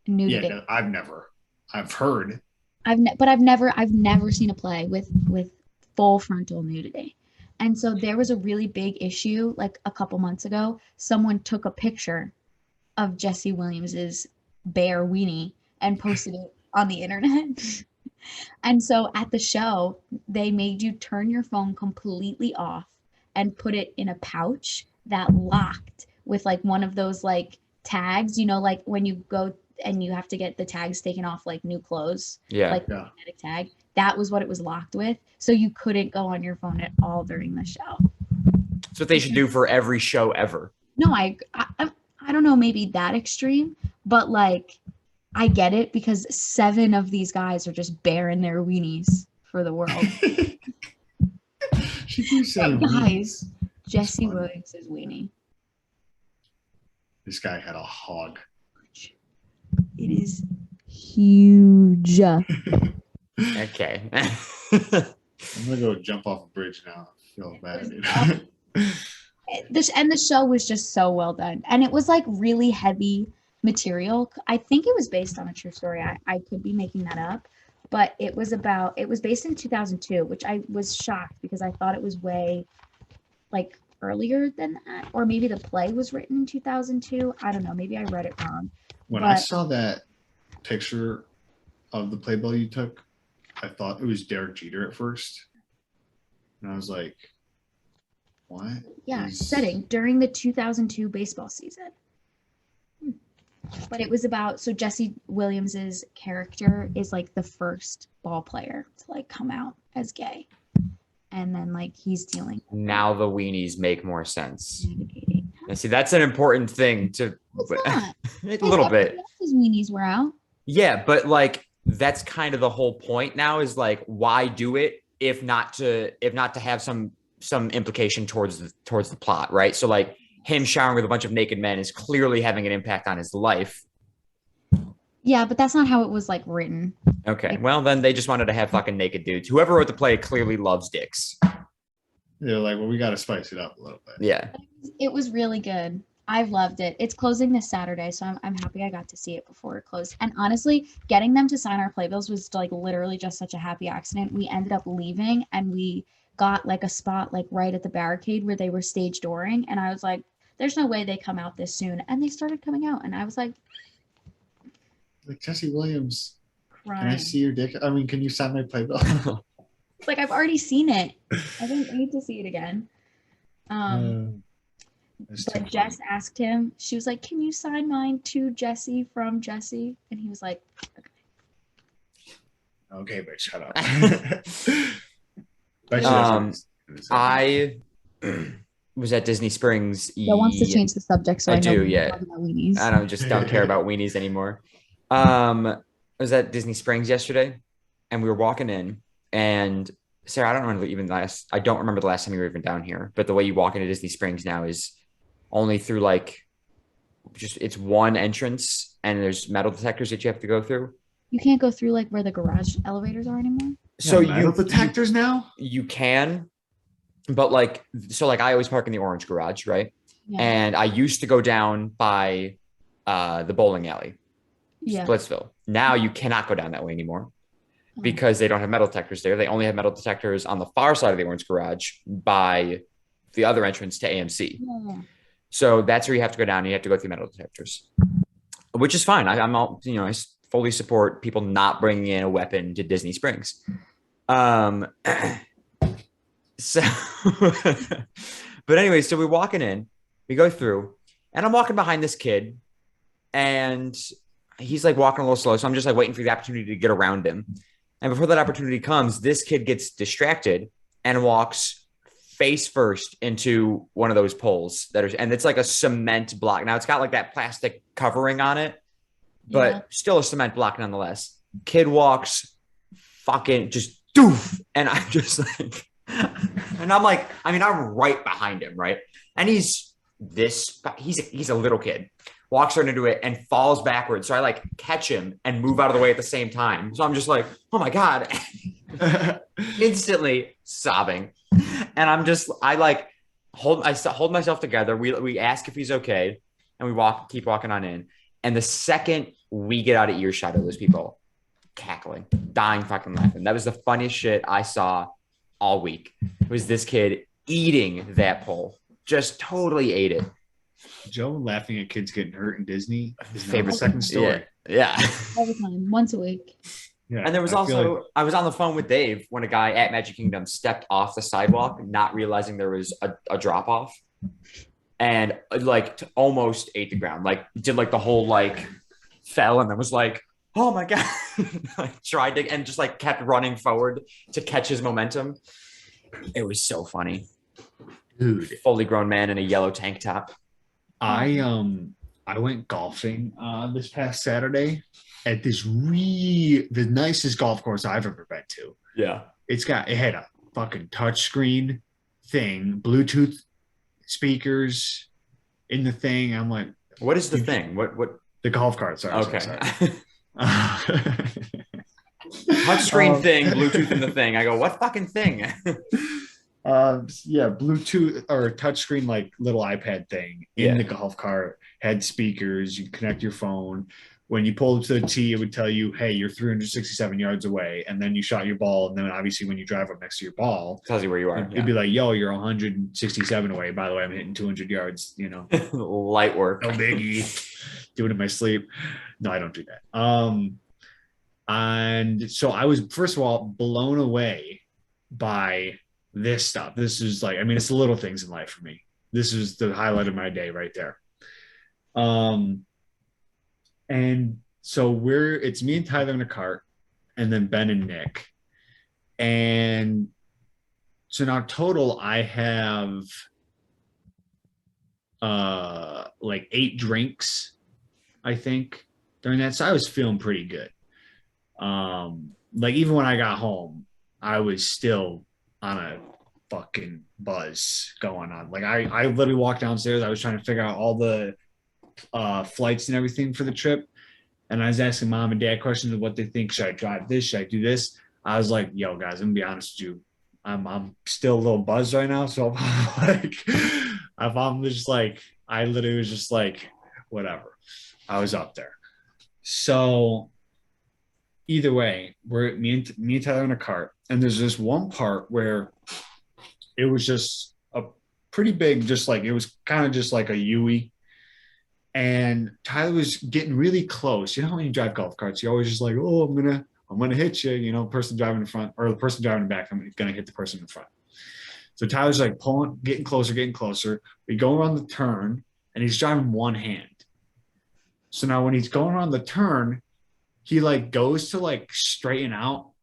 nudity. Yeah, no, I've never. I've heard. I've never seen a play with full frontal nudity. And so there was a really big issue like a couple months ago. Someone took a picture of Jesse Williams's bare weenie and posted it on the internet. And so at the show, they made you turn your phone completely off and put it in a pouch that locked with like one of those like tags, like when you go and you have to get the tags taken off like new clothes, Yeah. like Yeah. magnetic tag. That was what it was locked with. So you couldn't go on your phone at all during the show. That's what they should do for every show ever. No, I don't know, maybe that extreme, but like I get it because 7 of these guys are just bearing their weenies for the world. She keeps saying Guys, Jesse funny. Williams' weenie. This guy had a hog. It is huge. Okay. I'm gonna go jump off a bridge now. I feel bad, dude. The show was just so well done, and it was like really heavy material. I think it was based on a true story. I could be making that up, but it was based in 2002, which I was shocked because I thought it was way like earlier than that, or maybe the play was written in 2002. I don't know, maybe I read it wrong. When I But- saw that picture of the playbill you took, I thought it was Derek Jeter at first. And I was like, what? Yeah, is- setting during the 2002 baseball season. But it was about, so Jesse Williams's character is like the first ball player to like come out as gay. And then like he's dealing with Now the weenies make more sense. navigating. And see, that's an important thing to It's not. a little bit. Everybody else's weenies were out. Yeah, but like that's kind of the whole point now is like why do it if not to have some implication towards the plot, right? So like him showering with a bunch of naked men is clearly having an impact on his life. Yeah, but that's not how it was like written. Okay, well then they just wanted to have fucking naked dudes. Whoever wrote the play clearly loves dicks. They're like, well, we got to spice it up a little bit. Yeah. It was really good. I've loved it. It's closing this Saturday, so I'm happy I got to see it before it closed. And honestly, getting them to sign our playbills was like literally just such a happy accident. We ended up leaving and we got like a spot like right at the barricade where they were stage dooring. And I was like, there's no way they come out this soon. And they started coming out. And I was like, Like, Jesse Williams, can I Crying. see your dick? I mean, can you sign my playbill? It's like I've already seen it. I didn't need to see it again. That's too But Jess asked him, she was like, "Can you sign mine to Jesse from Jesse?" And he was like, okay, but shut up. I was at Disney Springs. "Joe wants to change the subject, so I know do, we're yeah. talking about weenies." I don't care about weenies anymore. I was at Disney Springs yesterday, and we were walking in, and Sarah, I don't remember the last time you were even down here, but the way you walk into Disney Springs now is only through like it's one entrance, and there's metal detectors that you have to go through. You can't go through like where the garage elevators are anymore. So metal detectors now? You can, but like I always park in the orange garage, right? Yeah. And I used to go down by the bowling alley, Splitsville. Now you cannot go down that way anymore because they don't have metal detectors there. They only have metal detectors on the far side of the orange garage by the other entrance to AMC. Yeah. So that's where you have to go down. And you have to go through metal detectors, which is fine. I'm all, I fully support people not bringing in a weapon to Disney Springs. So, but anyway, so we're walking in, we go through, and I'm walking behind this kid, and he's like walking a little slow. So I'm just like waiting for the opportunity to get around him. And before that opportunity comes, this kid gets distracted and walks face first into one of those poles and it's like a cement block. Now it's got like that plastic covering on it, but still a cement block nonetheless. Kid walks fucking just doof. And I'm just like, and I'm like, I'm right behind him, right? And he's a little kid, walks right into it and falls backwards. So I like catch him and move out of the way at the same time. So I'm just like, oh my God, instantly sobbing. And I hold myself together. We ask if he's okay, and we keep walking on in. And the second we get out of earshot of those people, cackling, dying fucking laughing. That was the funniest shit I saw all week. It was this kid eating that pole, just totally ate it. Joe laughing at kids getting hurt in Disney is favorite second story. Yeah. All the time, once a week. Yeah, and there was I was on the phone with Dave when a guy at Magic Kingdom stepped off the sidewalk, not realizing there was a drop off, and like almost ate the ground, like did like the whole like fell and then was like, oh my God, like tried to and just like kept running forward to catch his momentum. It was so funny, dude. Fully grown man in a yellow tank top. I went golfing this past Saturday at the nicest golf course I've ever been to. Yeah. It had a fucking touchscreen thing, Bluetooth speakers in the thing. I'm like, what is the thing? What the golf cart, sorry. Okay. Sorry. Touchscreen thing, Bluetooth in the thing. I go, what fucking thing? Bluetooth or touchscreen, like little iPad thing in the golf cart, had speakers. You connect your phone. When you pulled to the tee, it would tell you, hey, you're 367 yards away. And then you shot your ball. And then obviously when you drive up next to your ball, tells you where you are. It'd be like, yo, you're 167 away. By the way, I'm hitting 200 yards, Light work. No biggie. Do it in my sleep. No, I don't do that. And so I was, first of all, blown away by this stuff. This is like, it's the little things in life for me. This is the highlight of my day right there. And so it's me and Tyler in a cart, and then Ben and Nick. And so now total, I have like 8 drinks, I think, during that. So I was feeling pretty good. Like even when I got home, I was still on a fucking buzz going on. Like I literally walked downstairs. I was trying to figure out all the flights and everything for the trip, and I was asking mom and dad questions of what they think. Should I drive this? Should I do this? I was like, yo guys, I'm gonna be honest with you, I'm still a little buzzed right now, so I'm just like, I literally was just like, whatever, I was up there. So either way, we're me and Tyler in a cart, and there's this one part where it was just a pretty big, just like, it was kind of just like a U-ey. And Tyler was getting really close. You know when you drive golf carts, you're always just like, oh, I'm gonna hit you. You know, person driving in front or the person driving in back, I'm gonna hit the person in front. So Tyler's like pulling, getting closer, getting closer. We go around the turn, and he's driving one hand. So now when he's going around the turn, he like goes to like straighten out,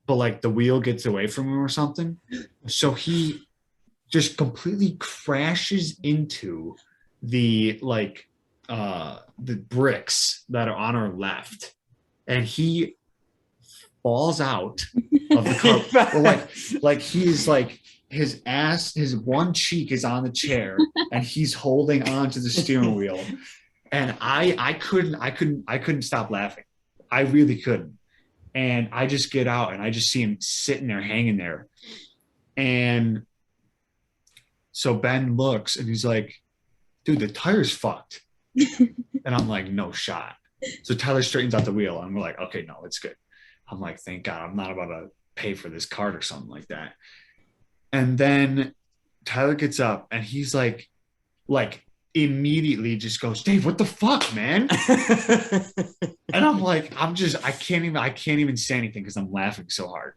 but like the wheel gets away from him or something. So he just completely crashes into the the bricks that are on our left, and he falls out of the car. Well, like he's like his ass, his one cheek is on the chair, and he's holding on to the steering wheel. And I couldn't stop laughing. I really couldn't. And I just get out and I just see him sitting there hanging there. And so Ben looks and he's like, dude, the tire's fucked. And I'm like, no shot. So Tyler straightens out the wheel and we're like, okay, no, it's good. I'm like, thank God I'm not about to pay for this card or something like that. And then Tyler gets up and he's like immediately just goes, Dave, what the fuck, man? And I'm like, I can't even say anything because I'm laughing so hard.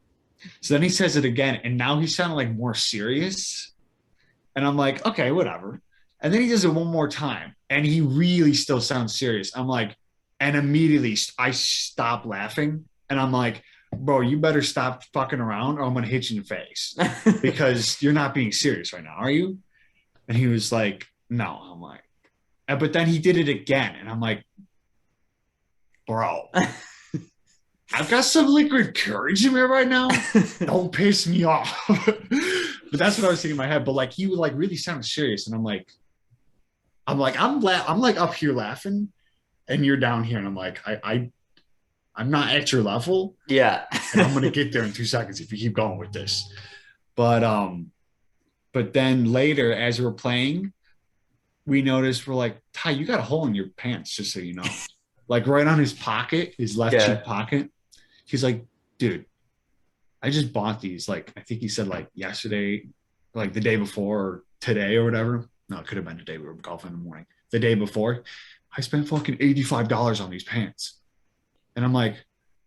So then he says it again, and now he's sounding like more serious. And I'm like, okay, whatever. And then he does it one more time, and he really still sounds serious. I'm like, and immediately I stop laughing, and I'm like, bro, you better stop fucking around, or I'm gonna hit you in the face because you're not being serious right now, are you? And he was like, no. I'm like, but then he did it again, and I'm like, bro, I've got some liquid courage in me right now. Don't piss me off. But that's what I was thinking in my head. But like he would like really sound serious, and I'm like I'm like up here laughing, and you're down here, and I'm like I'm not at your level. Yeah. And I'm gonna get there in 2 seconds if you keep going with this. But then later as we're playing, we noticed we're like, Ty, you got a hole in your pants, just so you know. Like right on his pocket, his left cheek pocket. He's like, dude, I just bought these. Like, I think he said like yesterday, like the day before or today or whatever. No, it could have been the day we were golfing in the morning. The day before, I spent fucking $85 on these pants. And I'm like,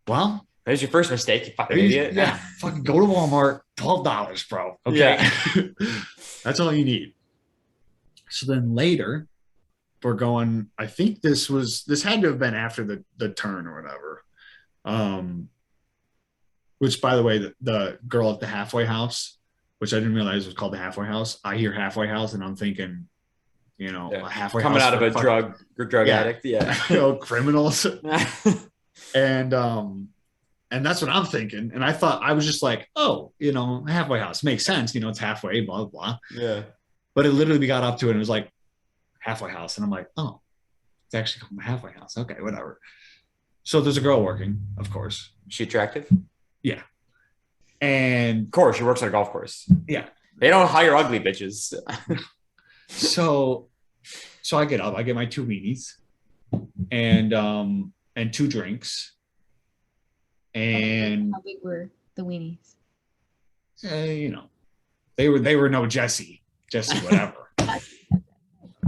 well, that was your first mistake, you fucking idiot. Yeah, fucking go to Walmart, $12, bro. Okay. Yeah. That's all you need. So then later, we're going, I think this had to have been after the turn or whatever. Which by the way, the girl at the halfway house, which I didn't realize was called the halfway house. I hear halfway house and I'm thinking, you know, a halfway coming house out of a drug addict. Yeah. You know, criminals. And that's what I'm thinking. And I thought, I was just like, oh, you know, halfway house makes sense. You know, it's halfway, blah, blah, blah. Yeah. But it literally got up to it and it was like halfway house. And I'm like, oh, it's actually called a halfway house. Okay, whatever. So there's a girl working, of course. Is she attractive? Yeah. And of course, she works at a golf course. Yeah. They don't hire ugly bitches. So I get up, I get my 2 weenies and 2 drinks. And how big were the weenies? You know, they were no Jesse whatever.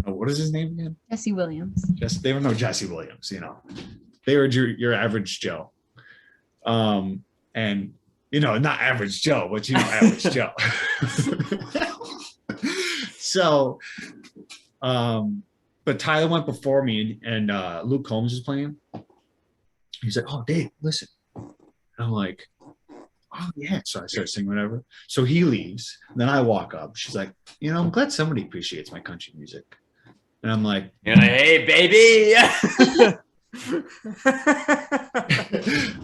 What is his name again? Jesse Williams. They were no Jesse Williams, you know. They were your average Joe. And you know, not average Joe, but you know, average Joe. So but Tyler went before me and Luke Combs was playing. He's like, oh, Dave, listen. And I'm like, oh yeah. So I start singing whatever. So he leaves. Then I walk up. She's like, you know, I'm glad somebody appreciates my country music. And I'm like, hey, baby.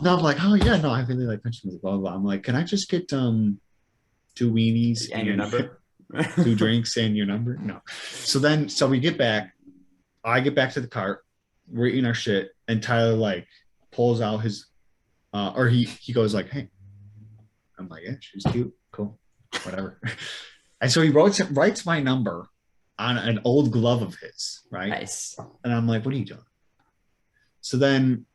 No, I'm like, oh yeah, no, I really like country music, blah, blah, blah. I'm like, can I just get 2 weenies and your number? 2 drinks and your number? No. So we get back. I get back to the cart. We're eating our shit. And Tyler like pulls out his or he goes like, hey. I'm like, yeah, she's cute. Cool. Whatever. And so he writes my number on an old glove of his, right? Nice. And I'm like, what are you doing? So then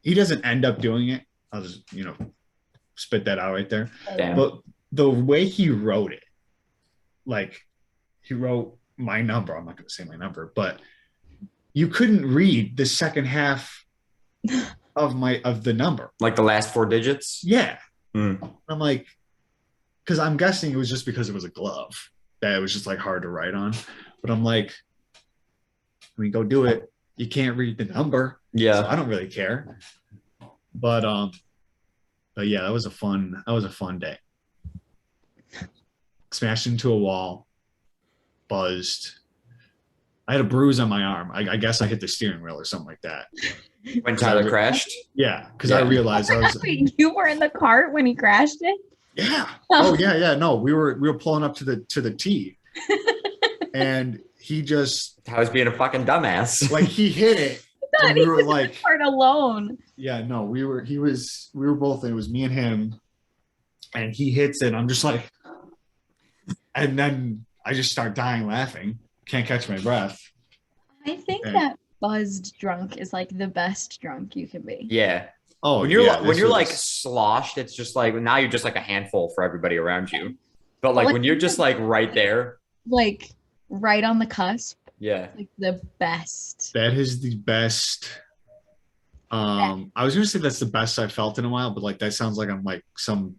he doesn't end up doing it. I'll just, you know, spit that out right there. Damn. But the way he wrote it, like he wrote my number, I'm not going to say my number, but you couldn't read the second half of the number. Like the last 4 digits. Yeah. Mm. I'm like, because I'm guessing it was just because it was a glove that it was just like hard to write on. But I'm like, I mean, go do it. You can't read the number. Yeah. So I don't really care. But yeah, that was a fun day. Smashed into a wall, buzzed. I had a bruise on my arm. I guess I hit the steering wheel or something like that. When Tyler crashed. Yeah, because I realized I was. Wait, you were in the cart when he crashed it? Yeah. Oh yeah. No, we were pulling up to the T, and he just. I was being a fucking dumbass. Like he hit it, and we were like. Cart alone. Yeah. No, we were both. It was me and him, and he hits it. I'm just like, and then I just start dying laughing. Can't catch my breath. I think that buzzed drunk is like the best drunk you can be. Yeah. Oh, when you're like sloshed, it's just like now you're just like a handful for everybody around you. But like when you're just like right there, like right on the cusp. Yeah. Like the best. That is the best. I was gonna say that's the best I've felt in a while, but like that sounds like I'm like some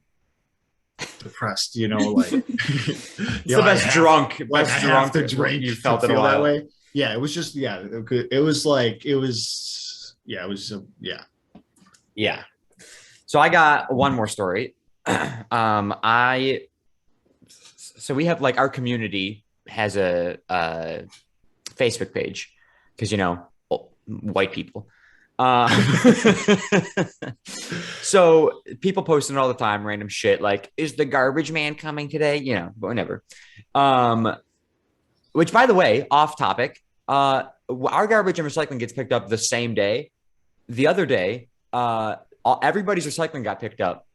depressed, like it's the best drunk, best drunk to drink you felt in a while. That way. Yeah, it was just it was like Yeah. So I got one more story. So we have like our community has a Facebook page because white people. So people posting all the time random shit like, is the garbage man coming today? But whatever. Which, by the way, off topic, our garbage and recycling gets picked up the same day. The other day, everybody's recycling got picked up,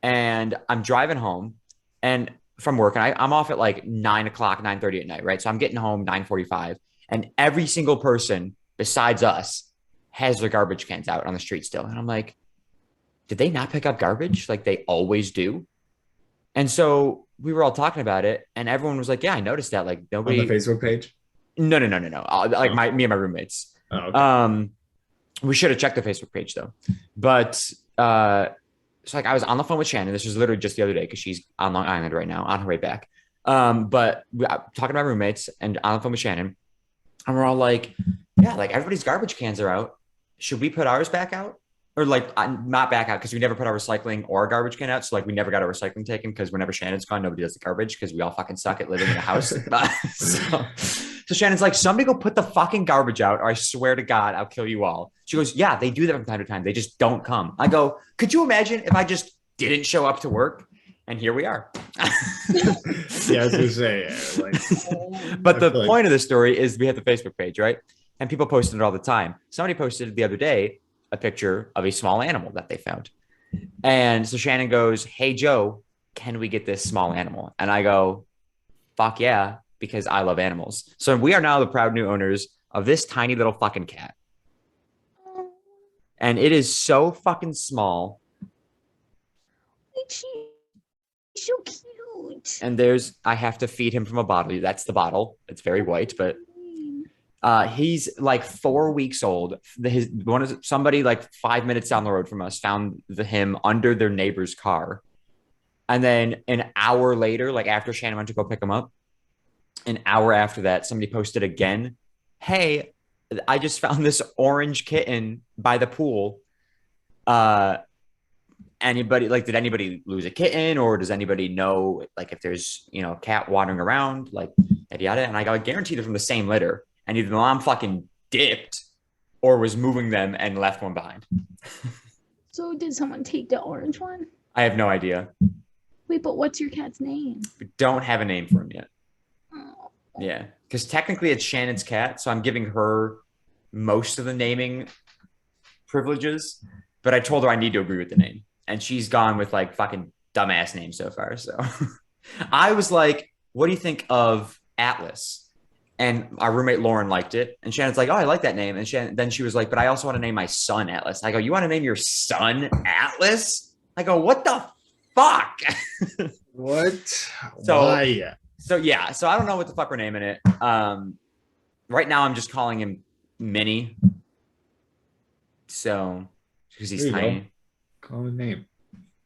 and I'm driving home and from work, and I'm off at like 9 o'clock, 9:30 at night, right? So I'm getting home 9:45, and every single person besides us has their garbage cans out on the street still. And I'm like, did they not pick up garbage like they always do? And so we were all talking about it, and everyone was like, yeah, I noticed that. Like nobody on the Facebook page. No. Like me and my roommates. Oh, okay. We should have checked the Facebook page though. But so like I was on the phone with Shannon. This was literally just the other day because she's on Long Island right now on her way back. But talking to my roommates and on the phone with Shannon, and we're all like, yeah, like everybody's garbage cans are out. Should we put ours back out? Or like not back out because we never put our recycling or our garbage can out. So like we never got our recycling taken because whenever Shannon's gone, nobody does the garbage because we all fucking suck at living in a house. So Shannon's like, somebody go put the fucking garbage out, or I swear to God, I'll kill you all. She goes, yeah, they do that from time to time. They just don't come. I go, could you imagine if I just didn't show up to work? And here we are. Yeah, I was gonna say, but the point of the story is we have the Facebook page, right? And people posted it all the time. Somebody posted the other day a picture of a small animal that they found. And so Shannon goes, hey, Joe, can we get this small animal? And I go, fuck yeah, because I love animals. So we are now the proud new owners of this tiny little fucking cat. And it is so fucking small. She's so cute. And I have to feed him from a bottle. That's the bottle. It's very white, but he's like 4 weeks old. Somebody like 5 minutes down the road from us found him under their neighbor's car. And then an hour later, like after Shannon went to go pick him up, an hour after that, somebody posted again, hey, I just found this orange kitten by the pool. Did anybody lose a kitten, or does anybody know like if there's a cat wandering around, like yada yada? And I guarantee they're from the same litter. And either the mom fucking dipped or was moving them and left one behind. So did someone take the orange one? I have no idea. Wait, but what's your cat's name? We don't have a name for him yet. Oh. Yeah, because technically it's Shannon's cat, so I'm giving her most of the naming privileges. But I told her I need to agree with the name. And she's gone with like fucking dumbass names so far. So I was like, what do you think of Atlas? And our roommate Lauren liked it. And Shannon's like, oh, I like that name. And then she was like, but I also want to name my son Atlas. I go, you want to name your son Atlas? I go, what the fuck? What? Why? So yeah. So I don't know what the fuck we're naming it. Right now I'm just calling him Minnie. So, because he's There you tiny. go. Call his name.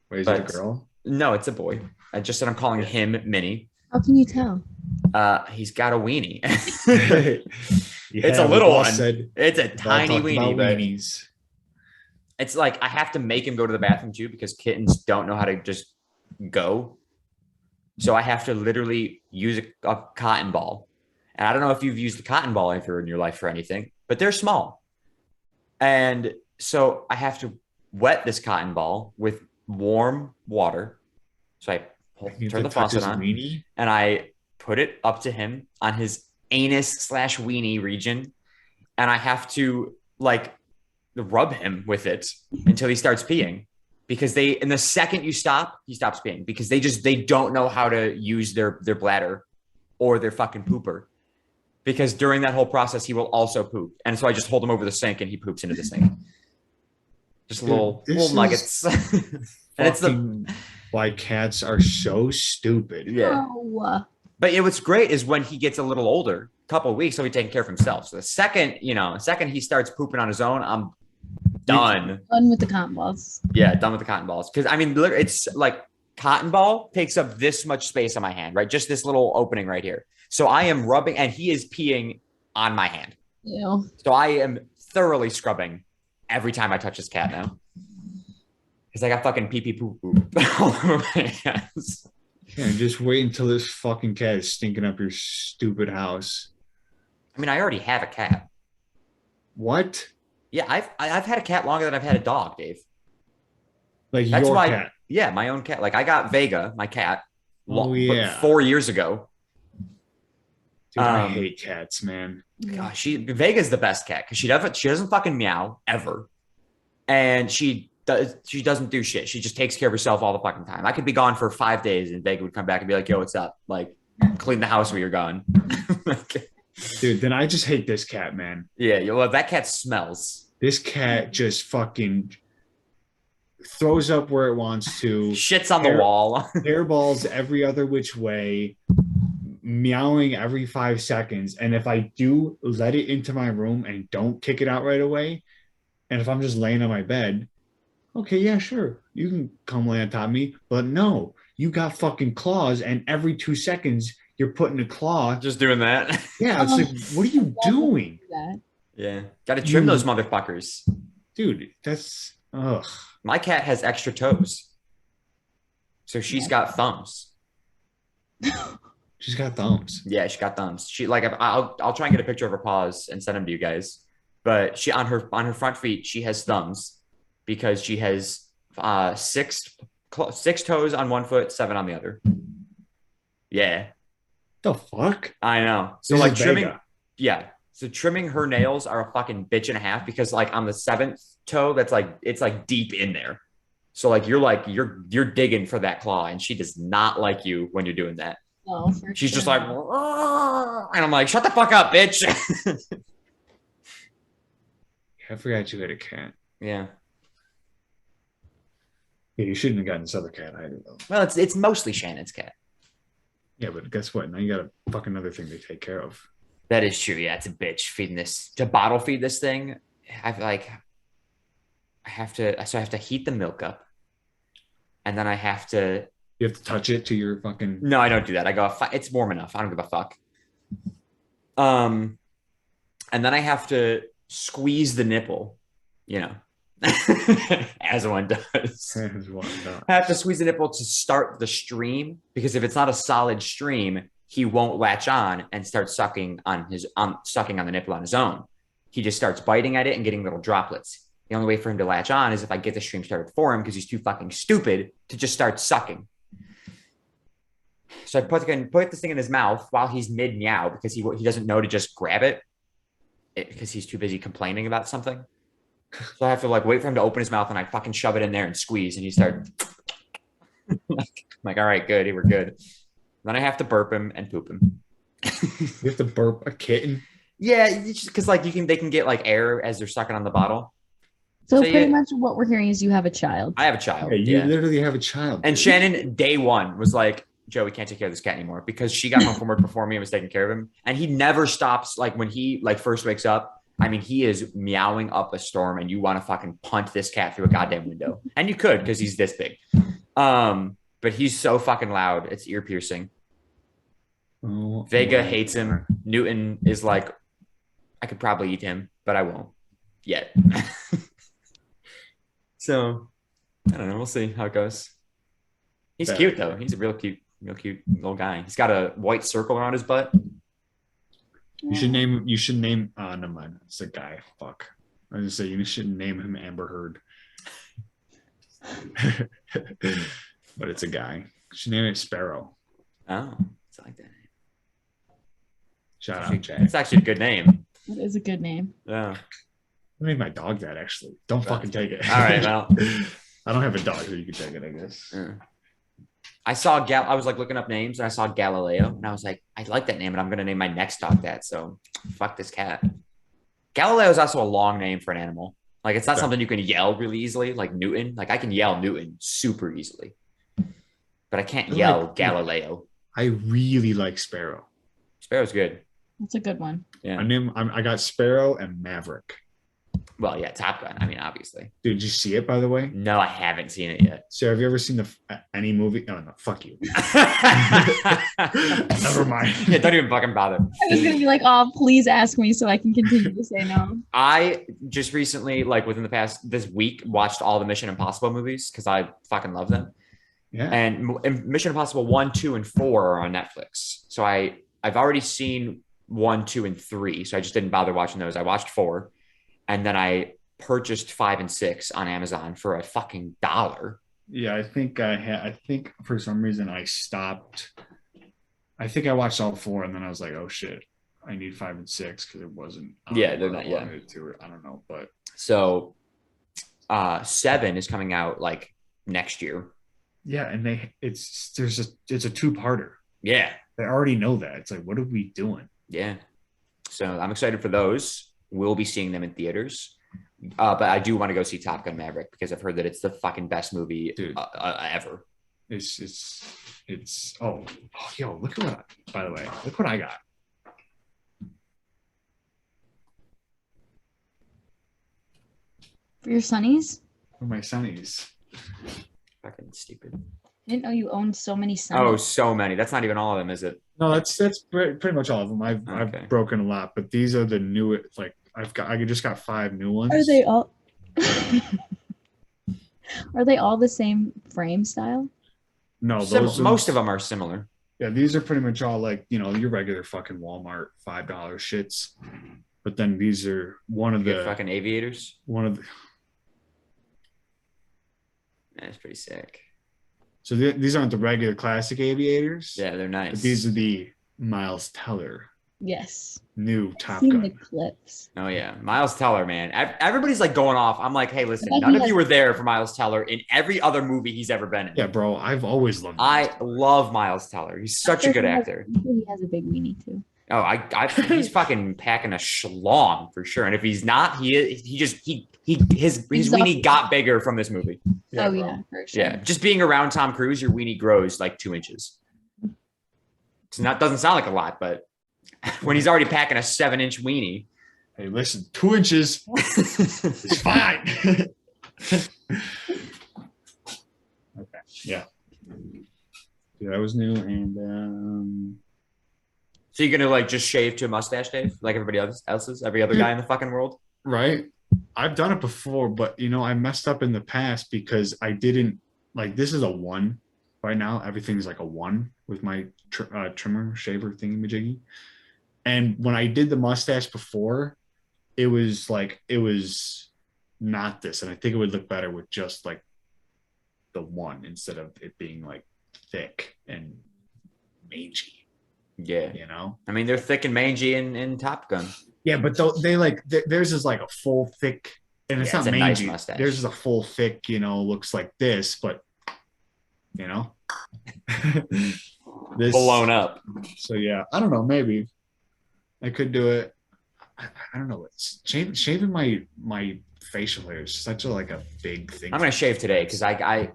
Wait, is it a But girl? no, it's a boy. I just said I'm calling him Minnie. How can you tell? He's got a weenie. It's Yeah, a we've little all one. said It's a we've all tiny talked about weenie, but weenies. it's like I have to make him go to the bathroom too because kittens don't know how to just go. So I have to literally use a cotton ball. And I don't know if you've used a cotton ball ever in your life for anything, but they're small. And so I have to wet this cotton ball with warm water. So I You have turn to the touch faucet his on weenie. and I put it up to him on his anus/weenie region. And I have to like rub him with it until he starts peeing. Because in the second you stop, he stops peeing because they don't know how to use their bladder or their fucking pooper. Because during that whole process, he will also poop. And so I just hold him over the sink and he poops into the sink. Just Dude, little nuggets. And it's Fucking why cats are so stupid. yeah. Oh, But what's great is when he gets a little older, a couple of weeks, he'll be taking care of himself. So the second he starts pooping on his own, I'm done. fun with the cotton balls. Yeah, done with the cotton balls. Because I mean, it's like cotton ball takes up this much space on my hand, right? Just this little opening right here. So I am rubbing, and he is peeing on my hand. Ew. So I am thoroughly scrubbing every time I touch this cat now. Because I got fucking pee pee poo poo all over my hands. Yeah, just wait until this fucking cat is stinking up your stupid house. I mean, I already have a cat. What? Yeah, I've had a cat longer than I've had a dog, Dave. Like That's your why, cat? yeah, my own cat. Like I got Vega, my cat, Oh, yeah. 4 years ago. Dude, I hate cats, man. Gosh, Vega's the best cat because she doesn't fucking meow ever, and she doesn't do shit. She just takes care of herself all the fucking time. I could be gone for 5 days, and Vega would come back and be like, "Yo, what's up?" Like, clean the house when you're gone. Dude, then I just hate this cat, man. Yeah, well, that cat smells. This cat just fucking throws up where it wants to, Shits on the wall. hairballs every other which way, meowing every 5 seconds. And if I do let it into my room and don't kick it out right away, and if I'm just laying on my bed, okay, yeah, sure, you can come lay on top of me. But no, you got fucking claws, and every 2 seconds you're putting a claw. Just doing that. Yeah, it's like, what are you doing? That. Yeah, got to trim those motherfuckers. Dude, that's ugh. My cat has extra toes, so she's got thumbs. She's got thumbs. Yeah, she got thumbs. She like I'll try and get a picture of her paws and send them to you guys. But she on her front feet she has thumbs because she has six toes on one foot, 7 on the other. Yeah, The fuck? I know. So This like is trimming, Vega. yeah. So trimming her nails are a fucking bitch and a half because like on the 7th toe, that's like it's like deep in there. So like you're digging for that claw, and she does not like you when you're doing that. No, for She's sure. just like, "Argh," and I'm like, shut the fuck up, bitch. I forgot you had a cat. Yeah. Yeah, you shouldn't have gotten this other cat either, though. Well, it's mostly Shannon's cat. Yeah, but guess what? Now you got a fucking other thing to take care of. That is true. Yeah, it's a bitch feeding this to bottle feed this thing. I have to heat the milk up, and then I have to. You have to touch it to your fucking. No, I don't do that. I go. It's warm enough. I don't give a fuck. And then I have to squeeze the nipple. You know, as one does. I have to squeeze the nipple to start the stream because if it's not a solid stream, he won't latch on and start sucking on the nipple on his own. He just starts biting at it and getting little droplets. The only way for him to latch on is if I get the stream started for him because he's too fucking stupid to just start sucking. So I put this thing in his mouth while he's mid meow because he doesn't know to just grab it because he's too busy complaining about something. So I have to like wait for him to open his mouth and I fucking shove it in there and squeeze and he started like, all right, good. We're good. Then I have to burp him and poop him. You have to burp a kitten? Yeah, because like they can get like air as they're sucking on the bottle. So pretty much what we're hearing is you have a child. I have a child. Yeah, you literally have a child. And dude. Shannon, day one, was like, Joe, we can't take care of this cat anymore, because she got home from work before me and was taking care of him. And he never stops. Like when he like first wakes up, I mean, he is meowing up a storm, and you want to fucking punt this cat through a goddamn window, and you could because he's this big. But he's so fucking loud, it's ear piercing. Oh, Vega hates him. Newton is like, I could probably eat him, but I won't yet. So I don't know. We'll see how it goes. He's cute though. He's a real cute little guy. He's got a white circle around his butt. You should name. Never mind. It's a guy. Fuck. I was gonna say you should name him Amber Heard. But it's a guy. You should name it Sparrow. Oh, it's like that. Shout out, Jay. It's actually a good name. That is a good name. Yeah. I made my dog that actually. Don't fucking take it. All right. Well, I don't have a dog, so you can take it, I guess. yeah. I saw I was like looking up names, and I saw Galileo, and I was like, I like that name, and I'm gonna name my next dog that. So fuck this cat. Galileo is also a long name for an animal. Like it's not something you can yell really easily, like Newton. Like I can yell Newton super easily, but I can't yell Galileo. I really like Sparrow. Sparrow's good. That's a good one. Yeah. I got Sparrow and Maverick. Well, yeah, Top Gun. I mean, obviously. Dude, did you see it, by the way? No, I haven't seen it yet. So have you ever seen any movie? No, fuck you. Never mind. Yeah, don't even fucking bother. I was gonna be like, oh, please ask me so I can continue to say no. I just recently, like within the past this week, watched all the Mission Impossible movies because I fucking love them. Yeah. And Mission Impossible 1, 2, and 4 are on Netflix. So I've already seen 1, 2, and 3. So I just didn't bother watching those. I watched 4. And then I purchased 5 and 6 on Amazon for a fucking $1. Yeah, I think for some reason I stopped. I think I watched all 4 and then I was like, oh shit, I need 5 and 6 because it wasn't. Yeah, they're not yet. I don't know, but so 7 is coming out like next year. Yeah, and it's a 2-parter. Yeah, they already know that. It's like, what are we doing? Yeah, so I'm excited for those. We'll be seeing them in theaters. But I do want to go see Top Gun Maverick because I've heard that it's the fucking best movie ever. Yo, look what I got. For your sonnies? For my sonnies. Fucking stupid. I didn't know you owned so many sonnies. Oh, so many. That's not even all of them, is it? No, that's pretty much all of them. I've broken a lot, but these are the new. Like I just got 5 new ones. Are they all? Are they all the same frame style? No, most of them are similar. Yeah, these are pretty much all like your regular fucking Walmart $5 shits. But then these are one of the fucking aviators. One of the. That's pretty sick. So these aren't the regular classic aviators. Yeah, they're nice. But these are the Miles Teller. Yes. New Top Gun. The clips. Oh yeah, Miles Teller, man. Everybody's like going off. I'm like, hey, listen, none of you were there for Miles Teller in every other movie he's ever been in. Yeah, bro, I've always loved. I love Miles Teller. He's such a good actor. He has a big weenie too. Oh, he's fucking packing a schlong for sure. And if he's not, his weenie got bigger from this movie. Yeah, yeah, for sure. Yeah, just being around Tom Cruise, your weenie grows like 2 inches. Doesn't sound like a lot, but when he's already packing a 7-inch weenie. Hey, listen, 2 inches is fine. Okay, yeah. Yeah, that was new, and so you're gonna like just shave to a mustache, Dave, like everybody else's, every other guy in the fucking world? Right. I've done it before, but I messed up in the past because I didn't like. This is a 1 right now. Everything's like a 1 with my trimmer shaver thingy majiggy. And when I did the mustache before, it was not this, and I think it would look better with just like the 1 instead of it being like thick and mangy. Yeah, I mean, they're thick and mangy in Top Gun. Yeah, but theirs is like a full thick, and it's not mangy. Nice mustache. Theirs is a full thick, looks like this, but this blown up. So yeah, I don't know. Maybe I could do it. I don't know. It's shaving my facial hair is such a big thing. I'm gonna shave today because I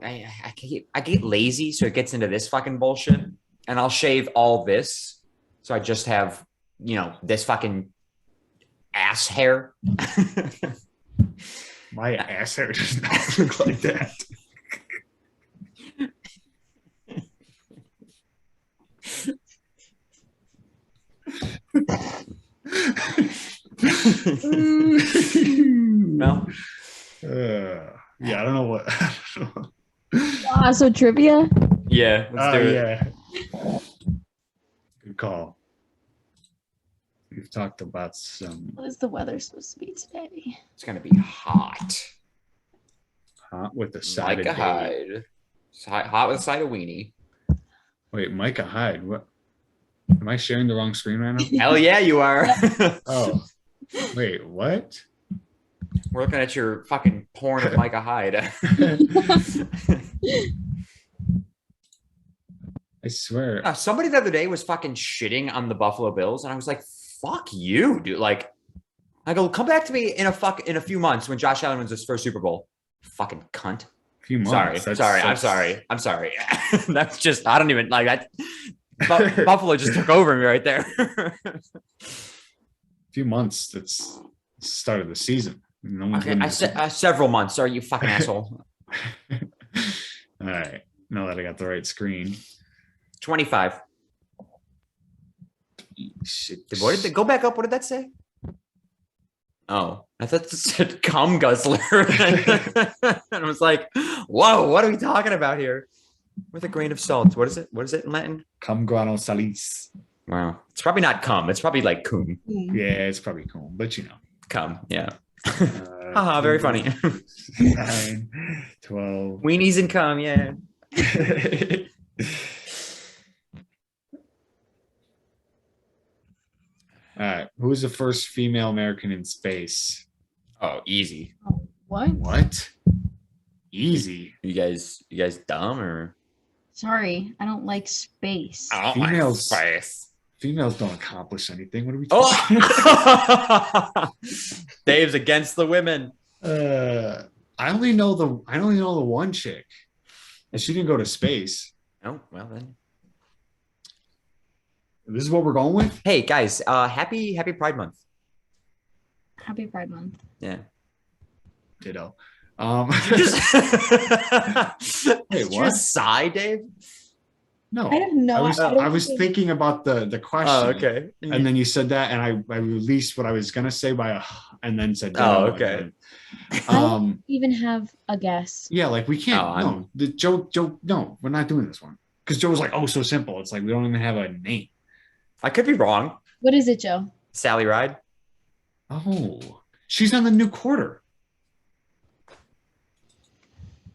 get lazy, so it gets into this fucking bullshit, and I'll shave all this, so I just have this fucking ass hair. My ass hair does not look like that. No. Yeah, I don't know what. So trivia. Yeah, let's do it. Yeah. Good call. We've talked about some What is the weather supposed to be today? It's gonna be hot. hot with a side Micah of Hyde. Hot with a side of weenie. Wait, Micah Hyde. What? Am I sharing the wrong screen right now? Hell yeah, you are. Oh, wait, what? We're looking at your fucking porn of Micah Hyde. I swear. Somebody the other day was fucking shitting on the Buffalo Bills, and I was like, "Fuck you, dude!" Like, I go, "Come back to me in a few months when Josh Allen wins his first Super Bowl." Fucking cunt. A few months. I'm sorry. That's just I don't even like that. Buffalo just took over me right there. A few months. That's the start of the season. No one's Okay, I said several months. Sorry, you fucking asshole. All right. Now that I got the right screen. 25. Shit. What did they go back up? What did that say? Oh, I thought it said cum guzzler. And I was like, whoa, what are we talking about here? With a grain of salt. What is it? What is it in Latin? Cum grano salis. Wow. It's probably not cum. It's probably like cum. Yeah, it's probably cool, but you know. Cum. Yeah. Haha, very funny. 9, 12. Weenies and cum, yeah. All right. Who was the first female American in space? Oh, easy. What? What? Easy. You guys dumb or? Sorry, I don't like space. I don't Females- like space. Females don't accomplish anything. What are we talking Oh, Dave's against the women. I only know the one chick. And she didn't go to space. Oh, well then. This is what we're going with? Hey guys, happy Pride Month. Happy Pride Month. Yeah. Ditto. Just Wait, Did you what? just sigh, Dave? No. I have no I was thinking about the question. Oh, okay. And then you said that, and I released what I was gonna say by and then said, Oh, ditto, okay. and then, even have a guess. yeah, like we can't. Oh, no, the Joe. No, we're not doing this one because Joe was like, "Oh, so simple." It's like we don't even have a name. I could be wrong. What is it, Joe? Sally Ride. Oh, she's on the new quarter.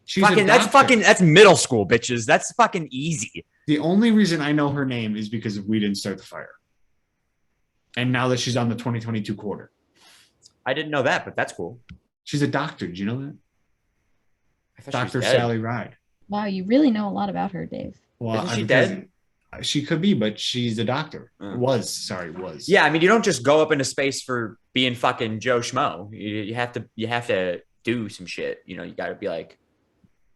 She's That's middle school, bitches. That's fucking easy. The only reason I know her name is because we didn't start the fire. And now that she's on the 2022 quarter. I didn't know that, but that's cool. She's a doctor. Did you know that? I thought she was Dr. dead. Sally Ride. Wow, you really know a lot about her, Dave. Well, Isn't she because dead? She could be, but she's a doctor. Was. Yeah, I mean, you don't just go up into space for being fucking Joe Schmo. You have to do some shit. You know, you got to be like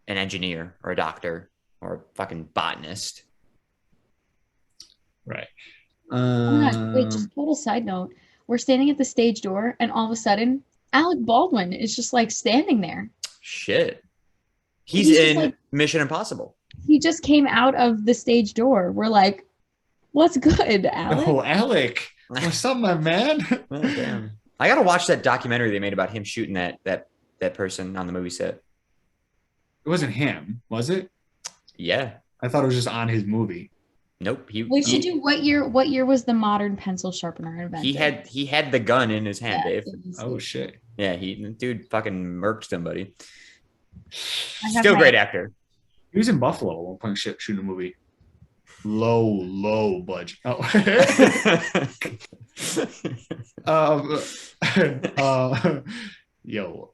an engineer or a doctor or a fucking botanist. Right. Oh my gosh, wait, just total side note. We're standing at the stage door, and all of a sudden, Alec Baldwin is just like standing there. Shit. He's He's just in like- Mission Impossible. He just came out of the stage door. We're like, what's good, Alec? Oh, Alec. What's up, my man? Oh, damn. I got to watch that documentary they made about him shooting that person on the movie set. It wasn't him, was it? Yeah. I thought it was just on his movie. Nope. We should do what year was the modern pencil sharpener invented? He had the gun in his hand, Dave. Oh, shit. Yeah, dude fucking murked somebody. I have Still my- great actor. He was in Buffalo at one point shooting a movie. Low budget. Oh. Yo.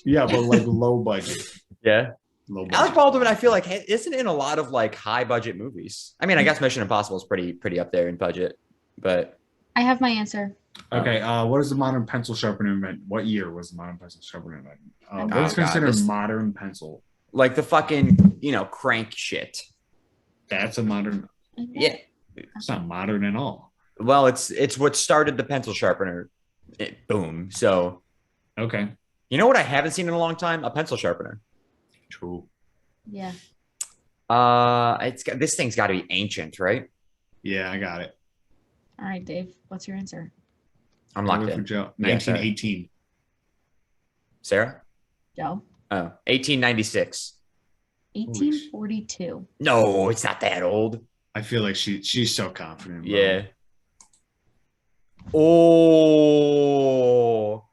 Yeah, but like low budget. Yeah. Low budget. Alec Baldwin, I feel like isn't in a lot of like high budget movies. I mean, I guess Mission Impossible is pretty up there in budget, but I have my answer. Okay, what is the modern pencil sharpener invent? What year was the modern pencil sharpener invent? What Oh, is God, considered this- modern pencil? like the fucking crank shit. That's a modern. Yeah. It's not modern at all. Well, it's what started the pencil sharpener. Boom. So Okay. you know what I haven't seen in a long time? A pencil sharpener. True. Yeah. This thing's got to be ancient, right? Yeah, I got it. All right, Dave. What's your answer? I'm I locked went for in. Joe. Yeah, sorry. 1918. Sarah? Joe. Oh, 1896. Holy sh- 1842. No, it's not that old. I feel like she's so confident, bro. Yeah. Oh,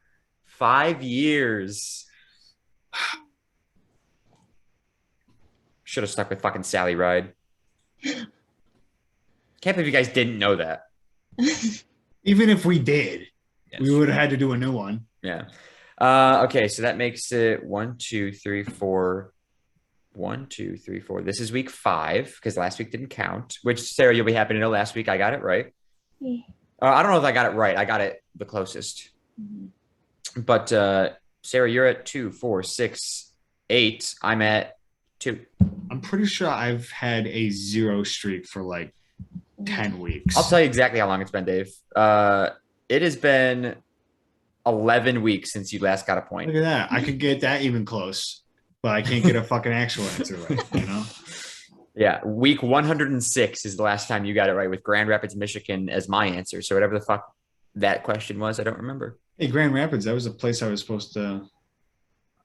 5 years. Should have stuck with fucking Sally Ride. Can't believe you guys didn't know that. Even if we did, Yes. we would have had to do a new one. Yeah. Okay, so that makes it 1, 2, 3, 4. 1, 2, 3, 4. This is week 5 because last week didn't count. Which Sarah, you'll be happy to know last week I got it right. Yeah. I don't know if I got it right. I got it the closest. Mhm. But Sarah, you're at 2, 4, 6, 8. I'm at 2. I'm pretty sure I've had a 0 streak for like 10 weeks. I'll tell you exactly how long it's been, Dave. It has been 11 weeks since you last got a point. Look at that. I could get that even close, but I can't get a fucking actual answer right, you know? Yeah, week 106 is the last time you got it right with Grand Rapids, Michigan as my answer. So whatever the fuck that question was, I don't remember. Hey, Grand Rapids, that was a place I was supposed to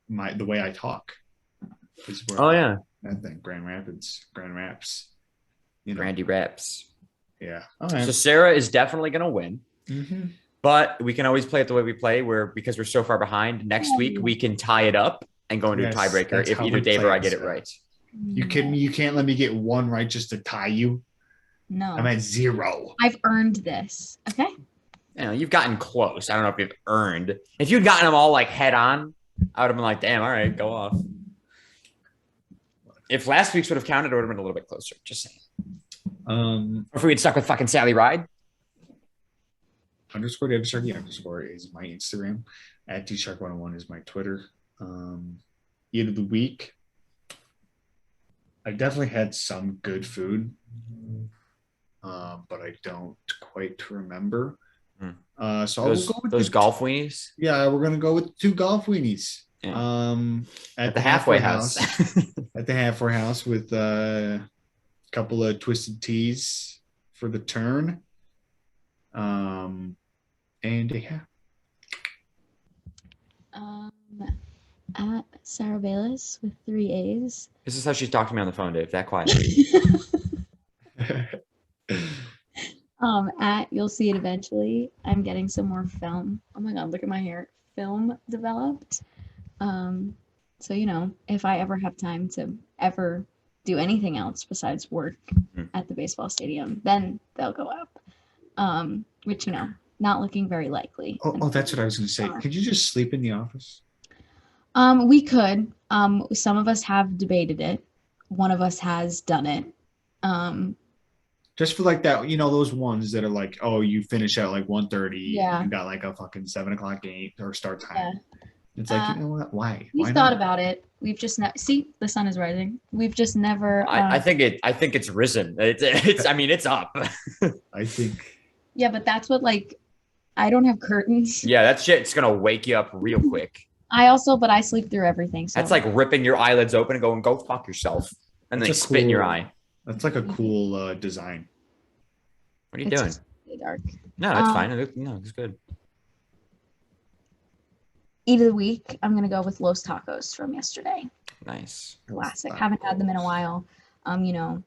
the way I talk. Is where Oh yeah, that thing, Grand Rapids, Grand Raps. You know. Grandy Raps. Yeah. All right. So Sarah is definitely gonna win. Mm-hmm. But we can always play it the way we play, where because we're so far behind, next week we can tie it up and go into Yes, a tiebreaker that's if how either we Dave play or I it, get it so. right. You kidding me? You can't let me get one right just to tie you. No. I'm at 0. I've earned this. Okay. You know, you've gotten close. I don't know if you've earned. If you'd gotten them all like head on, I would have been like, damn, all right, go off. If last week's would have counted, it would have been a little bit closer. Just saying. Or if we had stuck with fucking Sally Ride. Underscore David Sharkey underscore is my Instagram. At DShark101 is my Twitter. Eat of the week. I definitely had some good food, but I don't quite remember. So Those, we'll go with those golf weenies Yeah, we're gonna go with 2 golf weenies. Yeah. At the halfway house. At the halfway house with a couple of twisted teas for the turn. And yeah. At Sarah Bayless with 3 A's. This is how she's talking to me on the phone, Dave. That quiet. At You'll See It Eventually. I'm getting some more film. Oh my god, look at my hair. Film developed. So you know, if I ever have time to ever do anything else besides work at the baseball stadium, then they'll go up. Which you know, not looking very likely. Oh, that's what I was gonna say. Could you just sleep in the office? We could. Some of us have debated it. One of us has done it. Just for like that, you know, those ones that are like, oh, you finish at like 1:30. Yeah. And got like a fucking 7:00 game or start time. Yeah. It's like, you know what? Why? We've Why thought not? about it. We've just see the sun is rising. We've just never. I think it's risen. It's I mean, it's up. I think. Yeah, but that's what like. I don't have curtains. Yeah, that shit's gonna wake you up real quick. But I sleep through everything. So That's like ripping your eyelids open and going, go fuck yourself. And then That's they a spit in your cool- eye. That's like a cool design. What are you it's doing? just really dark. No, that's fine. No, it's good. Eat of the week. I'm gonna go with Los Tacos from yesterday. Nice. Classic. Haven't had them in a while. You know,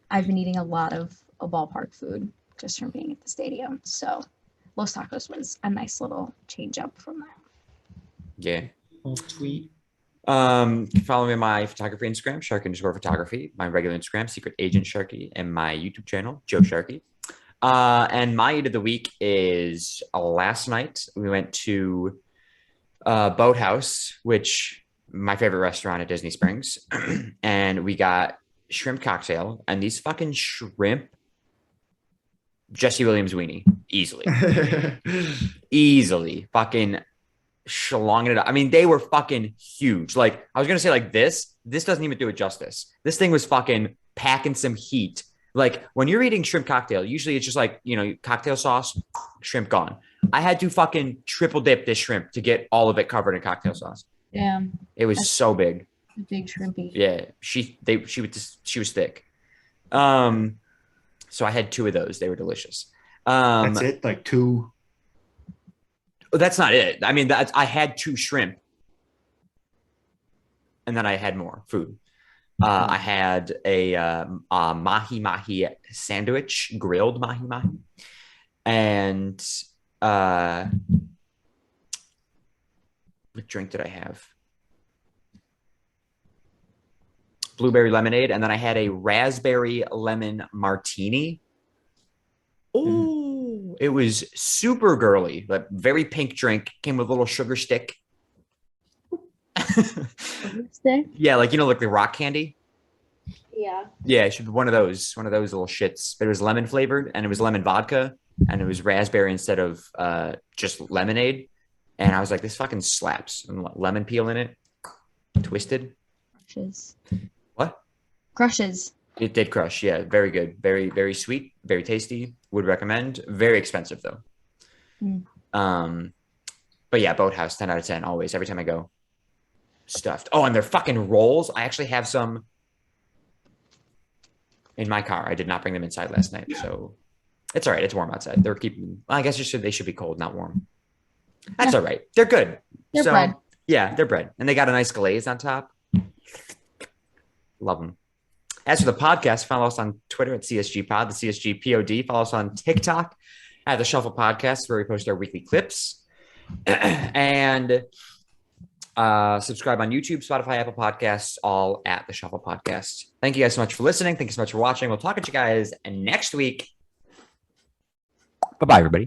I've been eating a lot of a ballpark food just from being at the stadium. So Los Tacos was a nice little change up from that. Yeah. Oh, sweet. Follow me on my photography Instagram, Sharky_photography, my regular Instagram, Secret Agent Sharky, and my YouTube channel, Joe Sharky. And my eat of the week is last night we went to Boathouse, which my favorite restaurant at Disney Springs, and we got shrimp cocktail and these fucking shrimp Jesse Williams weenie easily fucking schlonging it up. I mean, they were fucking huge. Like I was gonna say, like this doesn't even do it justice. This thing was fucking packing some heat Like when you're eating shrimp cocktail, usually it's just like, cocktail sauce, shrimp gone. I had to fucking triple dip this shrimp to get all of it covered in cocktail sauce. Damn, It was That's- so big. a big shrimpy. Yeah, she was thick. So I had 2 of those. They were delicious. That's it. Like 2. That's not it. I mean, I had 2 shrimp, and then I had more food. I had a mahi mahi sandwich, grilled mahi mahi, and what drink did I have? Blueberry lemonade, and then I had a raspberry lemon martini. Oh, it was super girly, like very pink drink. Came with a little sugar stick. Stick? Yeah, like like the rock candy. Yeah. Yeah, it should be one of those little shits. But it was lemon flavored, and it was lemon vodka, and it was raspberry instead of just lemonade. And I was like, this fucking slaps. And lemon peel in it, twisted. Crushes. What? Crushes. It did crush. Yeah, very good. Very, very sweet. Very tasty. Would recommend. Very expensive though. But yeah, Boathouse, 10 out of 10. Always. Every time I go. Stuffed. Oh, and their fucking rolls. I actually have some in my car. I did not bring them inside last night, so it's all right. It's warm outside. They're keeping. Well, I guess they should be cold, not warm. That's all right. They're good. They're bread. Yeah, they're bread, and they got a nice glaze on top. Love them. As for the podcast, follow us on Twitter at CSG Pod, the CSG POD. Follow us on TikTok at the Shuffle Podcast, where we post our weekly clips, and subscribe on YouTube, Spotify, Apple Podcasts, all at the Shuffle Podcast. Thank you guys so much for listening. Thank you so much for watching. We'll talk to you guys next week. Bye-bye, everybody.